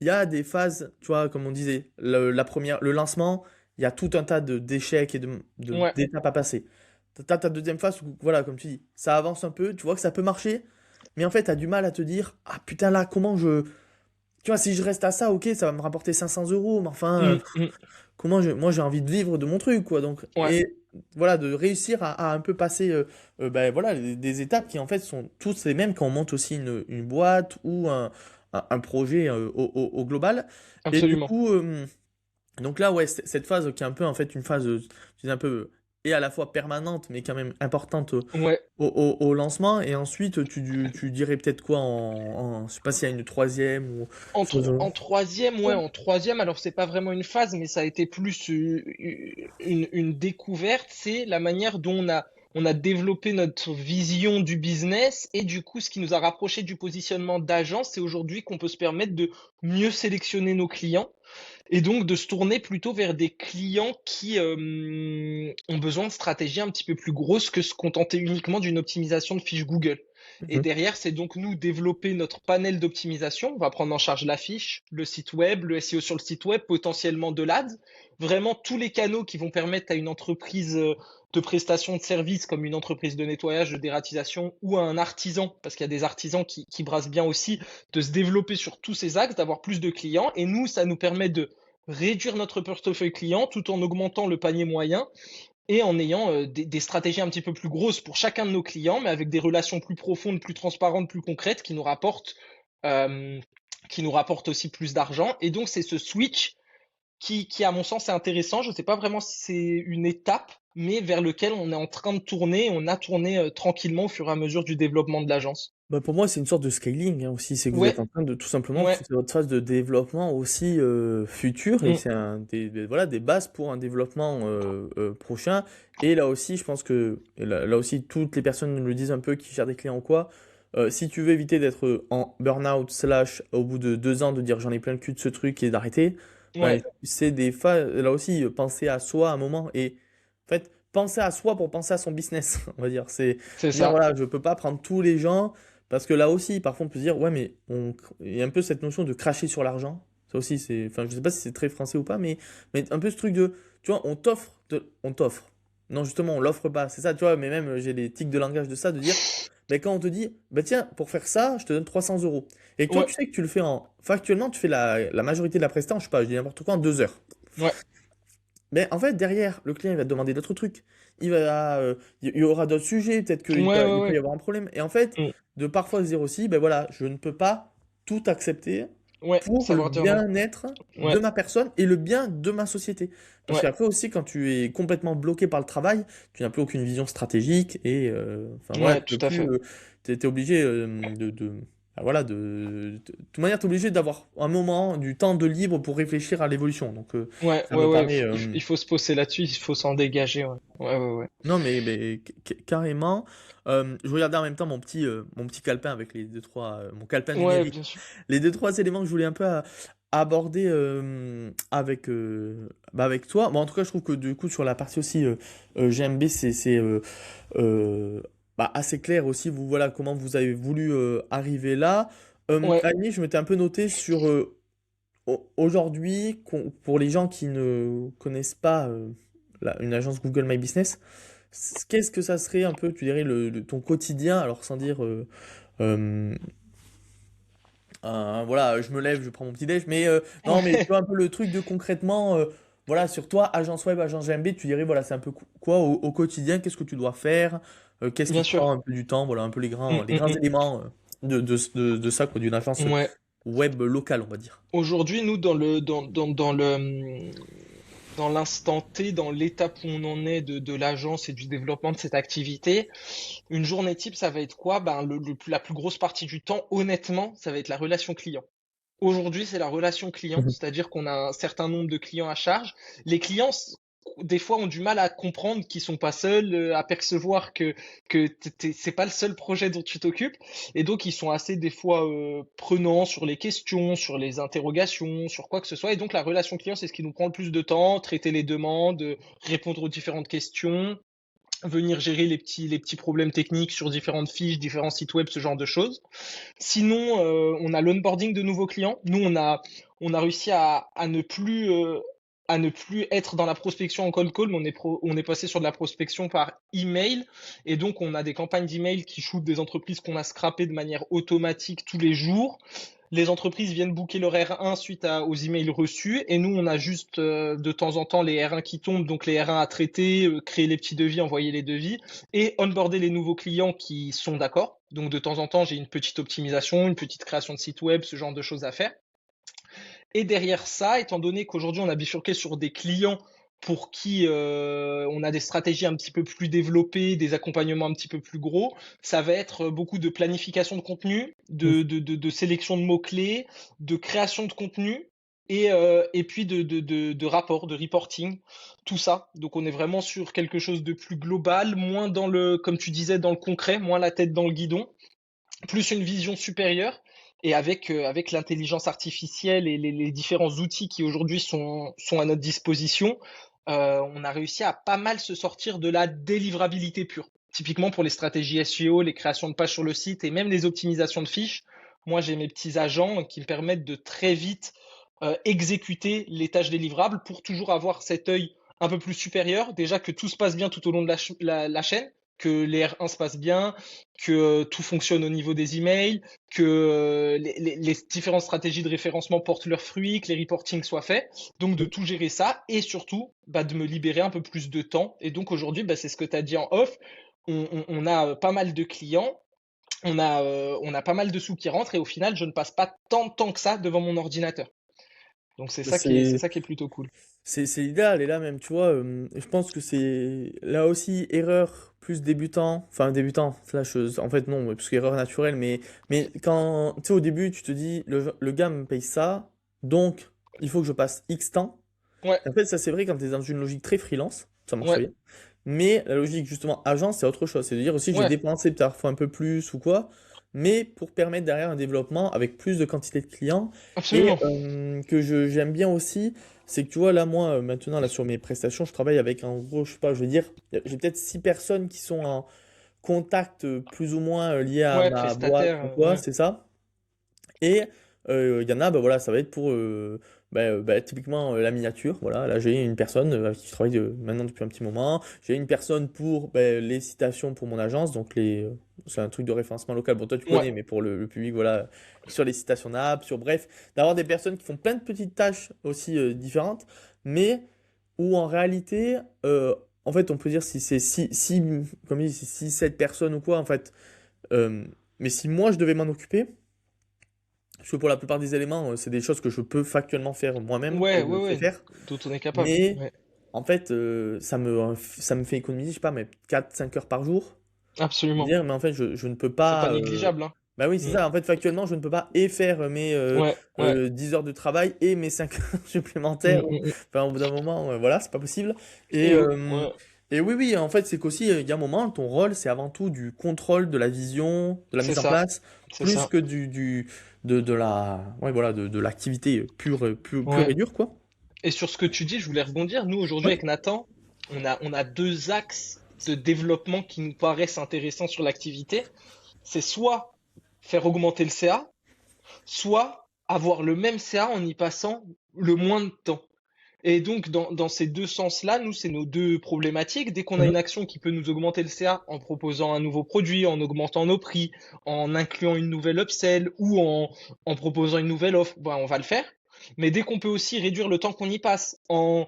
il y a des phases, tu vois, comme on disait, la première, le lancement, il y a tout un tas d'échecs et ouais, d'étapes à passer. T'as ta deuxième phase où, voilà, comme tu dis, ça avance un peu, tu vois que ça peut marcher, mais en fait, tu as du mal à te dire, ah putain, là, comment je. Tu vois, si je reste à ça, ok, ça va me rapporter 500 euros, mais enfin, mm, comment je. Moi, j'ai envie de vivre de mon truc, quoi. Donc, ouais, et voilà, de réussir à un peu passer ben, voilà, des étapes qui, en fait, sont toutes les mêmes quand on monte aussi une boîte ou un projet au global. Et du absolument. coup, donc là, ouais, cette phase qui est un peu en fait une phase, je dis un peu, et à la fois permanente, mais quand même importante Ouais. au lancement. Et ensuite, tu dirais peut-être quoi je sais pas s'il y a une troisième ou chose. En troisième, ouais, en troisième, alors c'est pas vraiment une phase, mais ça a été plus une découverte, c'est la manière dont on a développé notre vision du business et du coup, ce qui nous a rapproché du positionnement d'agence, c'est aujourd'hui qu'on peut se permettre de mieux sélectionner nos clients et donc de se tourner plutôt vers des clients qui ont besoin de stratégies un petit peu plus grosses que se contenter uniquement d'une optimisation de fiche Google. Et Mhm. derrière, c'est donc nous développer notre panel d'optimisation. On va prendre en charge la fiche, le site web, le SEO sur le site web, potentiellement de l'AD. Vraiment tous les canaux qui vont permettre à une entreprise de prestation de services comme une entreprise de nettoyage, de dératisation ou à un artisan, parce qu'il y a des artisans qui brassent bien aussi, de se développer sur tous ces axes, d'avoir plus de clients. Et nous, ça nous permet de réduire notre portefeuille client tout en augmentant le panier moyen et en ayant des stratégies un petit peu plus grosses pour chacun de nos clients, mais avec des relations plus profondes, plus transparentes, plus concrètes euh, qui nous rapportent aussi plus d'argent. Et donc, c'est ce switch qui, à mon sens, est intéressant. Je ne sais pas vraiment si c'est une étape, mais vers lequel on est en train de tourner. On a tourné tranquillement au fur et à mesure du développement de l'agence. Bah, pour moi, c'est une sorte de scaling hein, aussi. C'est que vous êtes Ouais, en train de tout simplement, ouais, c'est votre phase de développement aussi futur et mm, c'est voilà, des bases pour un développement prochain. Et là aussi, je pense que là aussi, toutes les personnes nous le disent un peu qui gèrent des clients ou quoi. Si tu veux éviter d'être en burn-out, slash, au bout de 2 ans, de dire j'en ai plein le cul de ce truc et d'arrêter, ben, ouais, c'est des phases, là aussi, penser à soi à un moment et en fait, penser à soi pour penser à son business, on va dire. C'est C'est dire, ça. voilà, je peux pas prendre tous les gens, parce que là aussi, parfois, on peut se dire, ouais, mais il y a un peu cette notion de cracher sur l'argent. Ça aussi, enfin, je sais pas si c'est très français ou pas, mais un peu ce truc de, tu vois, on t'offre. Non, justement, on l'offre pas. C'est ça, tu vois, mais même, j'ai les tics de langage de ça, de dire, mais quand on te dit, bah tiens, pour faire ça, je te donne 300 euros. Et que toi, Ouais, tu sais que tu le fais factuellement, tu fais la majorité de la prestation, je sais pas, je dis n'importe quoi, en 2 heures. ouais, Mais en fait, derrière, le client, il va te demander d'autres trucs. Il y aura d'autres sujets, peut-être ouais, il peut y ouais, avoir un problème. Et en fait, ouais. de parfois se dire aussi, ben voilà, je ne peux pas tout accepter Ouais, pour le savoir dire non. bien-être de Ouais, ma personne et le bien de ma société. Parce ouais, qu'après aussi, quand tu es complètement bloqué par le travail, tu n'as plus aucune vision stratégique et enfin voilà, ouais, tu peux tout à plus, fait. t'es obligé ben voilà, de toute manière, tu es obligé d'avoir un moment, du temps de libre pour réfléchir à l'évolution. Donc, Ouais, ça ouais, me ouais, paraît. il faut se poser là-dessus, il faut s'en dégager, ouais. Ouais, ouais, ouais. Non, mais carrément. Je regardais en même temps mon petit calepin avec les deux, trois, mon calepin Ouais, numérique. bien sûr. Les deux, trois éléments que je voulais un peu aborder bah, avec toi. Bon, en tout cas, je trouve que du coup, sur la partie aussi GMB, c'est bah, assez clair aussi. Vous, voilà comment vous avez voulu arriver là. Ouais, À la limite, je m'étais un peu noté sur aujourd'hui, pour les gens qui ne connaissent pas une agence Google My Business. Qu'est-ce que ça serait un peu, tu dirais, ton quotidien, alors sans dire, euh, voilà, je me lève, je prends mon petit déj, mais non, mais tu ouais, vois un peu le truc de concrètement, voilà, sur toi, agence web, agence GMB, tu dirais, voilà, c'est un peu quoi au quotidien, qu'est-ce que tu dois faire, qu'est-ce qui bien te prend sûr. un peu du temps, voilà, un peu Mm, les mm, grands mm. éléments de ça, quoi, d'une agence Ouais. web locale, on va dire. Aujourd'hui, nous, dans l'instant T, dans l'étape où on en est de l'agence et du développement de cette activité, une journée type, ça va être quoi? Ben, la plus grosse partie du temps, honnêtement, ça va être la relation client. Aujourd'hui, c'est la relation client, c'est-à-dire qu'on a un certain nombre de clients à charge. Les clients, des fois, ont du mal à comprendre qu'ils sont pas seuls, à percevoir que c'est pas le seul projet dont tu t'occupes, et donc ils sont assez des fois prenants sur les questions, sur les interrogations, sur quoi que ce soit. Et donc la relation client, c'est ce qui nous prend le plus de temps, traiter les demandes, répondre aux différentes questions, venir gérer les petits problèmes techniques sur différentes fiches, différents sites web, ce genre de choses. Sinon, on a l'onboarding de nouveaux clients. Nous, on a réussi à ne plus être dans la prospection en cold call, mais on est passé sur de la prospection par email. Et donc, on a des campagnes d'email qui shootent des entreprises qu'on a scrappées de manière automatique tous les jours. Les entreprises viennent booker leur R1 suite aux emails reçus. Et nous, on a juste de temps en temps les R1 qui tombent, donc les R1 à traiter, créer les petits devis, envoyer les devis et onboarder les nouveaux clients qui sont d'accord. Donc de temps en temps, j'ai une petite optimisation, une petite création de site web, ce genre de choses à faire. Et derrière ça, étant donné qu'aujourd'hui on a bifurqué sur des clients pour qui on a des stratégies un petit peu plus développées, des accompagnements un petit peu plus gros, ça va être beaucoup de planification de contenu, de sélection de mots-clés, de création de contenu et puis de rapports, de reporting, tout ça. Donc on est vraiment sur quelque chose de plus global, moins dans le, comme tu disais, dans le concret, moins la tête dans le guidon, plus une vision supérieure. Et avec l'intelligence artificielle et les différents outils qui aujourd'hui sont à notre disposition, on a réussi à pas mal se sortir de la délivrabilité pure. Typiquement pour les stratégies SEO, les créations de pages sur le site et même les optimisations de fiches. Moi, j'ai mes petits agents qui me permettent de très vite exécuter les tâches délivrables pour toujours avoir cet œil un peu plus supérieur. Déjà que tout se passe bien tout au long de la chaîne, que les R1 se passent bien, que tout fonctionne au niveau des emails, que les différentes stratégies de référencement portent leurs fruits, que les reportings soient faits. Donc de tout gérer ça et surtout bah, de me libérer un peu plus de temps. Et donc aujourd'hui, bah, c'est ce que tu as dit en off. On a pas mal de clients, on a pas mal de sous qui rentrent et au final, je ne passe pas tant de temps que ça devant mon ordinateur. Donc c'est C'est ça qui est plutôt cool. c'est l'idéal, et là même, tu vois, je pense que c'est là aussi erreur plus débutant, enfin débutant, slash, en fait non, parce qu'erreur naturelle, mais quand, tu sais, au début, tu te dis, le gars me paye ça, donc il faut que je passe X temps. Ouais, En fait, ça c'est vrai quand tu es dans une logique très freelance, ça marche ouais, bien, mais la logique justement agence, c'est autre chose, c'est de dire aussi, j'ai ouais, dépensé parfois un peu plus ou quoi, mais pour permettre derrière un développement avec plus de quantité de clients. Et Absolument. j'aime bien aussi, c'est que tu vois, là, moi, maintenant, là, sur mes prestations, je travaille avec, en gros, je sais pas, je veux dire, j'ai peut-être 6 personnes qui sont en contact plus ou moins lié à Ouais, ma boîte prestataire, ou quoi, ouais. c'est ça. Et il y en a, bah voilà, ça va être pour typiquement la miniature. Voilà, là j'ai une personne avec qui je travaille maintenant depuis un petit moment. J'ai une personne pour les citations pour mon agence, donc c'est un truc de référencement local. Bon, toi tu Ouais, connais, mais pour le public, voilà, sur les citations d'app, sur bref, d'avoir des personnes qui font plein de petites tâches aussi différentes, mais où en réalité, en fait, on peut dire si c'est si comme il dit, c'est 6, 7 personnes ou quoi, en fait. euh, mais si moi je devais m'en occuper, parce que pour la plupart des éléments, c'est des choses que je peux factuellement faire moi-même et ouais, je ouais, sais ouais, faire. dont on est capable. Mais Ouais, en fait, ça me fait économiser, je sais pas, mais 4 5 heures par jour. Je veux absolument. dire, mais en fait, je ne peux C'est pas pas. négligeable, hein. Bah oui, c'est Mm. ça. En fait, factuellement, je ne peux pas et faire mes Ouais, ouais. 10 heures de travail et mes 5 heures Mm, supplémentaires. mm, mm. Enfin, au bout d'un moment, voilà, c'est pas possible. Et, Ouais, et oui, oui, en fait, c'est qu'aussi, il y a un moment, ton rôle, c'est avant tout du contrôle de la vision, de la c'est mise en ça, place, c'est plus ça. que de la, ouais, voilà, de l'activité pure Ouais. et dure, quoi. Et sur ce que tu dis, je voulais rebondir. Nous, aujourd'hui, Ouais. avec Nathan, on a deux axes de développement qui nous paraissent intéressants sur l'activité. C'est soit faire augmenter le CA, soit avoir le même CA en y passant le moins de temps. Et donc, dans ces deux sens-là, nous, c'est nos deux problématiques. Dès qu'on a Mhm. une action qui peut nous augmenter le CA en proposant un nouveau produit, en augmentant nos prix, en incluant une nouvelle upsell ou en proposant une nouvelle offre, ben, on va le faire. Mais dès qu'on peut aussi réduire le temps qu'on y passe en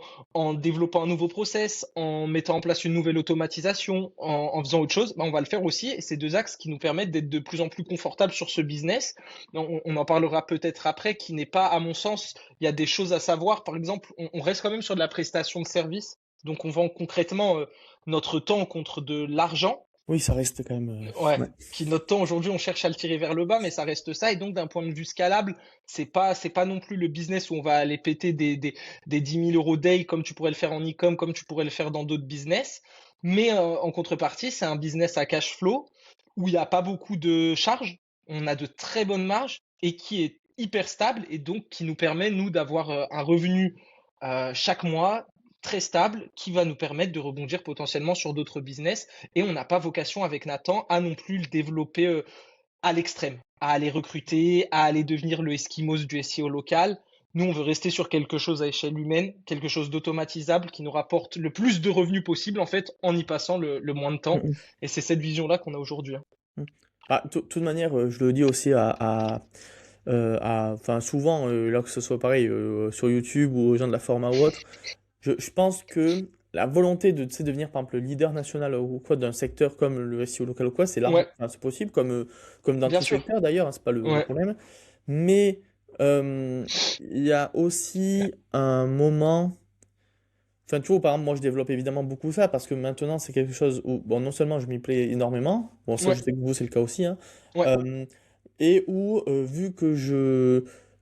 développant un nouveau process, en mettant en place une nouvelle automatisation, en faisant autre chose, ben, on va le faire aussi. Et c'est deux axes qui nous permettent d'être de plus en plus confortables sur ce business. On en parlera peut-être après, qui n'est pas, à mon sens, il y a des choses à savoir. Par exemple, on reste quand même sur de la prestation de service. Donc, on vend concrètement notre temps contre de l'argent. Oui, ça reste quand même. Ouais. Ouais. Qui notre temps aujourd'hui, on cherche à le tirer vers le bas, mais ça reste ça. Et donc, d'un point de vue scalable, c'est pas non plus le business où on va aller péter des 10 000 euros day comme tu pourrais le faire en e-com, comme tu pourrais le faire dans d'autres business. Mais en contrepartie, c'est un business à cash flow où il n'y a pas beaucoup de charges. On a de très bonnes marges et qui est hyper stable et donc qui nous permet, nous, d'avoir un revenu chaque mois très stable qui va nous permettre de rebondir potentiellement sur d'autres business. Et on n'a pas vocation avec Nathan à non plus le développer à l'extrême, à aller recruter, à aller devenir le Eskimos du SEO local. Nous, on veut rester sur quelque chose à échelle humaine, quelque chose d'automatisable qui nous rapporte le plus de revenus possible en fait en y passant le moins de temps. Mhm. Et c'est cette vision-là qu'on a aujourd'hui, hein. Mhm. Bah, de toute manière, je le dis aussi enfin souvent, là que ce soit pareil sur YouTube ou aux gens de la Forma ou autre, je pense que la volonté de, tu sais, devenir par exemple le leader national ou quoi d'un secteur comme le SEO local ou quoi, c'est large, Ouais, enfin, c'est possible, comme dans bien tout sûr. secteur d'ailleurs, hein, c'est pas le Ouais, problème. Mais il y a aussi un moment, enfin tu vois, par exemple, moi je développe évidemment beaucoup ça parce que maintenant c'est quelque chose où, bon, non seulement je m'y plais énormément, bon, ça je ouais, sais que vous c'est le cas aussi, hein, ouais, euh, et où, vu que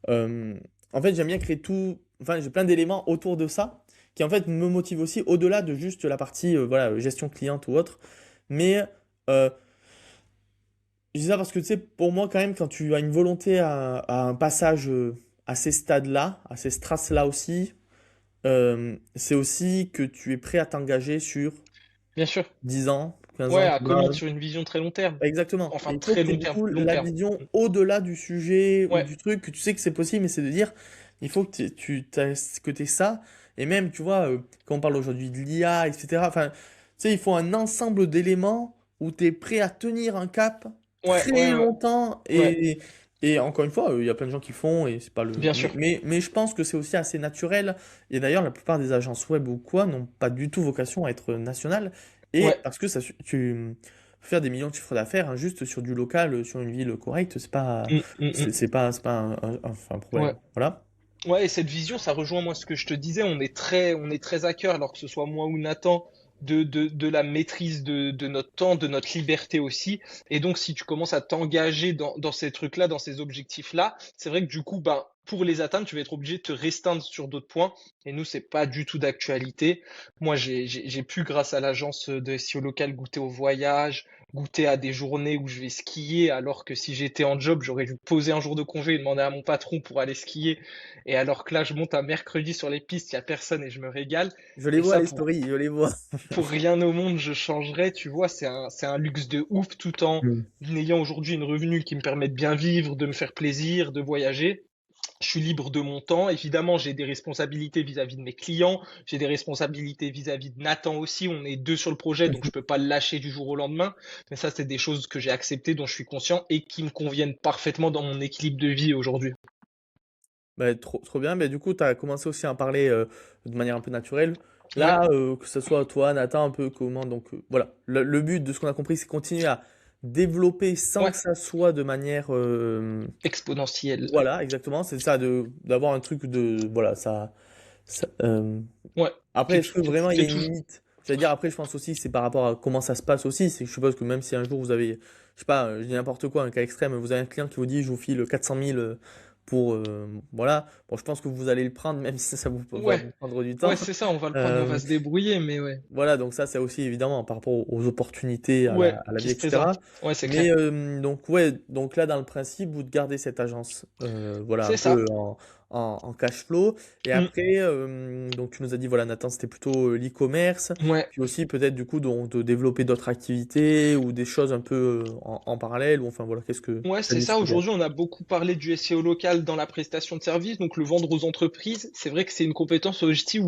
euh, en fait, j'aime bien créer tout. Enfin, j'ai plein d'éléments autour de ça qui, en fait, me motivent aussi au-delà de juste la partie voilà, gestion cliente ou autre. Mais euh, je dis ça parce que, tu sais, pour moi, quand même, quand tu as une volonté à un passage à ces stades-là, à ces strass-là aussi, c'est aussi que tu es prêt à t'engager sur bien sûr. 10 ans, 15 Ouais, ans, à tu vois. commit sur une vision très long terme. Exactement. Enfin, Et il faut que très tu aies long du terme, coup long la terme. vision au-delà du sujet ou Ouais, du truc, que tu sais que c'est possible, mais c'est de dire, il faut que que t'aies ça. Et même, tu vois, quand on parle aujourd'hui de l'IA, etc., enfin, tu sais, il faut un ensemble d'éléments où tu es prêt à tenir un cap ouais, très ouais, ouais, longtemps. ouais, Et encore une fois, il y a plein de gens qui font, et c'est pas le. bien sûr. Mais je pense que c'est aussi assez naturel. Et d'ailleurs, la plupart des agences web ou quoi n'ont pas du tout vocation à être nationales. Et Ouais. parce que tu faire des millions de chiffres d'affaires hein, juste sur du local, sur une ville correcte, c'est pas, Mm, mm, c'est mm. c'est pas, c'est pas enfin, un Ouais. problème. Voilà. Ouais, et cette vision, ça rejoint moi ce que je te disais, on est très à cœur, alors que ce soit moi ou Nathan, de la maîtrise de notre temps, de notre liberté aussi. Et donc, si tu commences à t'engager dans ces trucs-là, dans ces objectifs-là, c'est vrai que du coup, ben, pour les atteindre, tu vas être obligé de te restreindre sur d'autres points. Et nous, c'est pas du tout d'actualité. Moi, j'ai pu, grâce à l'agence de SEO local, goûter au voyage, goûter à des journées où je vais skier, alors que si j'étais en job, j'aurais dû poser un jour de congé et demander à mon patron pour aller skier. Et alors que là, je monte un mercredi sur les pistes, il y a personne et je me régale. Je les Et vois, ça, les stories, je les vois. pour rien au monde, je changerais. Tu vois, c'est un luxe de ouf, tout en Mm. ayant aujourd'hui une revenu qui me permet de bien vivre, de me faire plaisir, de voyager. Je suis libre de mon temps. Évidemment, j'ai des responsabilités vis-à-vis de mes clients. J'ai des responsabilités vis-à-vis de Nathan aussi. On est deux sur le projet, donc je peux pas le lâcher du jour au lendemain. Mais ça, c'est des choses que j'ai acceptées, dont je suis conscient et qui me conviennent parfaitement dans mon équilibre de vie aujourd'hui. Bah, trop, trop bien. Mais du coup, tu as commencé aussi à en parler de manière un peu naturelle. Ouais, Là, que ce soit toi, Nathan, un peu comment. Donc voilà, le but de ce qu'on a compris, c'est continuer à développer sans ouais, que ça soit de manière. exponentielle. Voilà, exactement. C'est ça, d'avoir un truc de. Voilà, ça, Ouais, après, est-ce que vraiment il y a t'es une toujours. limite? J'allais dire, après, je pense aussi, c'est par rapport à comment ça se passe aussi. Je suppose que même si un jour vous avez, je sais pas, je dis n'importe quoi, un cas extrême, vous avez un client qui vous dit, je vous file 400 000 pour, voilà. Bon, je pense que vous allez le prendre, même si ça va Ouais, vous prendre du ouais, temps. c'est ça. On va le prendre et on va Euh, se débrouiller, mais ouais, voilà, donc ça, c'est aussi évidemment par rapport aux opportunités ouais, à la qui vie, se présente. etc. Ouais, c'est Mais clair. donc, ouais, donc là, dans le principe, vous gardez cette agence, voilà, un C'est ça. peu en cash flow. Et Mm. après, donc tu nous as dit, voilà, Nathan, c'était plutôt l'e-commerce. Ouais. Puis aussi, peut-être, du coup, de développer d'autres activités ou des choses un peu en parallèle. Ou enfin, voilà, qu'est-ce que Ouais, tu as c'est dit ce ça. côté. Aujourd'hui, on a beaucoup parlé du SEO local dans la prestation de services, donc le vendre aux entreprises. C'est vrai que c'est une compétence aussi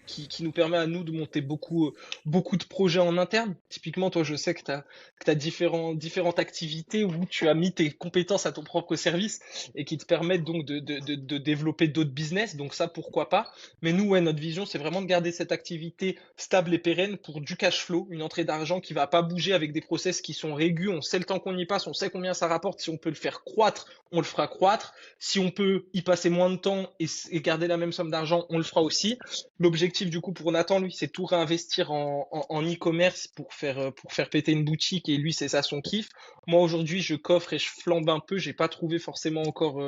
qui nous permet à nous de monter beaucoup de projets en interne. Typiquement, toi, je sais que tu as différentes activités où tu as mis tes compétences à ton propre service et qui te permettent donc de développer d'autres business. Donc ça, pourquoi pas. Mais nous, ouais, notre vision, c'est vraiment de garder cette activité stable et pérenne pour du cash flow, une entrée d'argent qui va pas bouger avec des process qui sont régus. On sait le temps qu'on y passe, on sait combien ça rapporte. Si on peut le faire croître, on le fera croître. Si on peut y passer moins de temps et garder la même somme d'argent, on le fera aussi. L'objectif du coup pour Nathan, lui, c'est tout réinvestir en e-commerce pour faire péter une boutique et lui, c'est ça son kiff. Moi aujourd'hui, je coffre et je flambe un peu. J'ai pas trouvé forcément encore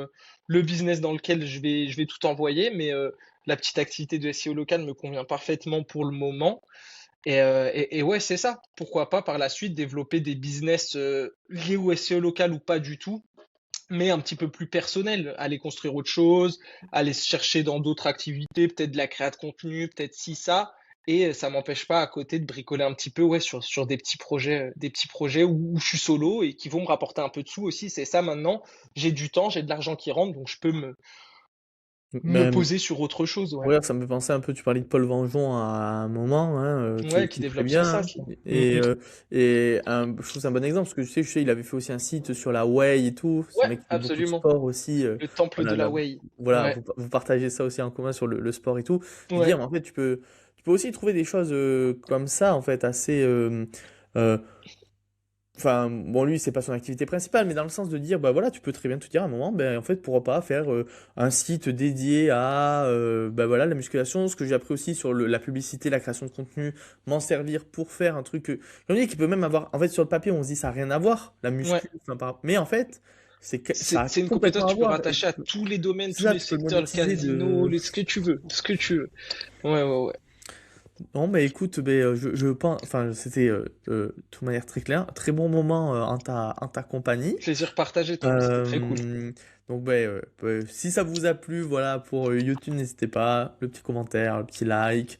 le business dans lequel je vais tout envoyer, mais la petite activité de SEO local me convient parfaitement pour le moment. Et ouais, c'est ça. Pourquoi pas par la suite développer des business liés au SEO local ou pas du tout, mais un petit peu plus personnel. Aller construire autre chose, aller se chercher dans d'autres activités, peut-être de la création de contenu, peut-être si ça. Et ça m'empêche pas à côté de bricoler un petit peu ouais, sur des petits projets où je suis solo et qui vont me rapporter un peu de sous aussi. C'est ça maintenant. J'ai du temps, j'ai de l'argent qui rentre, donc je peux me Même, poser sur autre chose. Ouais, ouais, ça me fait penser un peu, tu parlais de Paul Vengeon à un moment, hein, ouais, qui qui est très développe son bien. sac. Mm, Et, mm. je trouve que c'est un bon exemple, parce que tu sais, il avait fait aussi un site sur la Whey et tout. C'est un Ouais, mec qui fait beaucoup de absolument. sport aussi. Le temple Voilà, de la whey. voilà, Ouais, vous partagez ça aussi en commun sur le sport et tout. Je veux dire, ouais, mais en fait, tu peux aussi trouver des choses comme ça, en fait, assez. Euh, Enfin, bon, lui, c'est pas son activité principale, mais dans le sens de dire, bah voilà, tu peux très bien te dire à un moment, ben en fait, pourquoi pas faire un site dédié à, bah voilà, la musculation, ce que j'ai appris aussi sur la publicité, la création de contenu, m'en servir pour faire un truc, comme dit, qui peut même avoir, en fait, sur le papier, on se dit, ça a rien à voir, la ouais. muscu, enfin, mais en fait, ça a C'est une compétence complètement que à tu peux voir, et rattacher à tous les domaines, c'est tous ça, les tu peux le secteurs, le monétiser casino, de. ce que tu veux, ce que tu veux. Ouais, ouais, ouais. Non, mais écoute, ben, je pense, enfin, c'était de toute manière très clair, très bon moment en ta compagnie. Plaisir partagé, Tom, c'était très cool. Euh, donc, ben, si ça vous a plu, voilà, pour YouTube, n'hésitez pas, le petit commentaire, le petit like.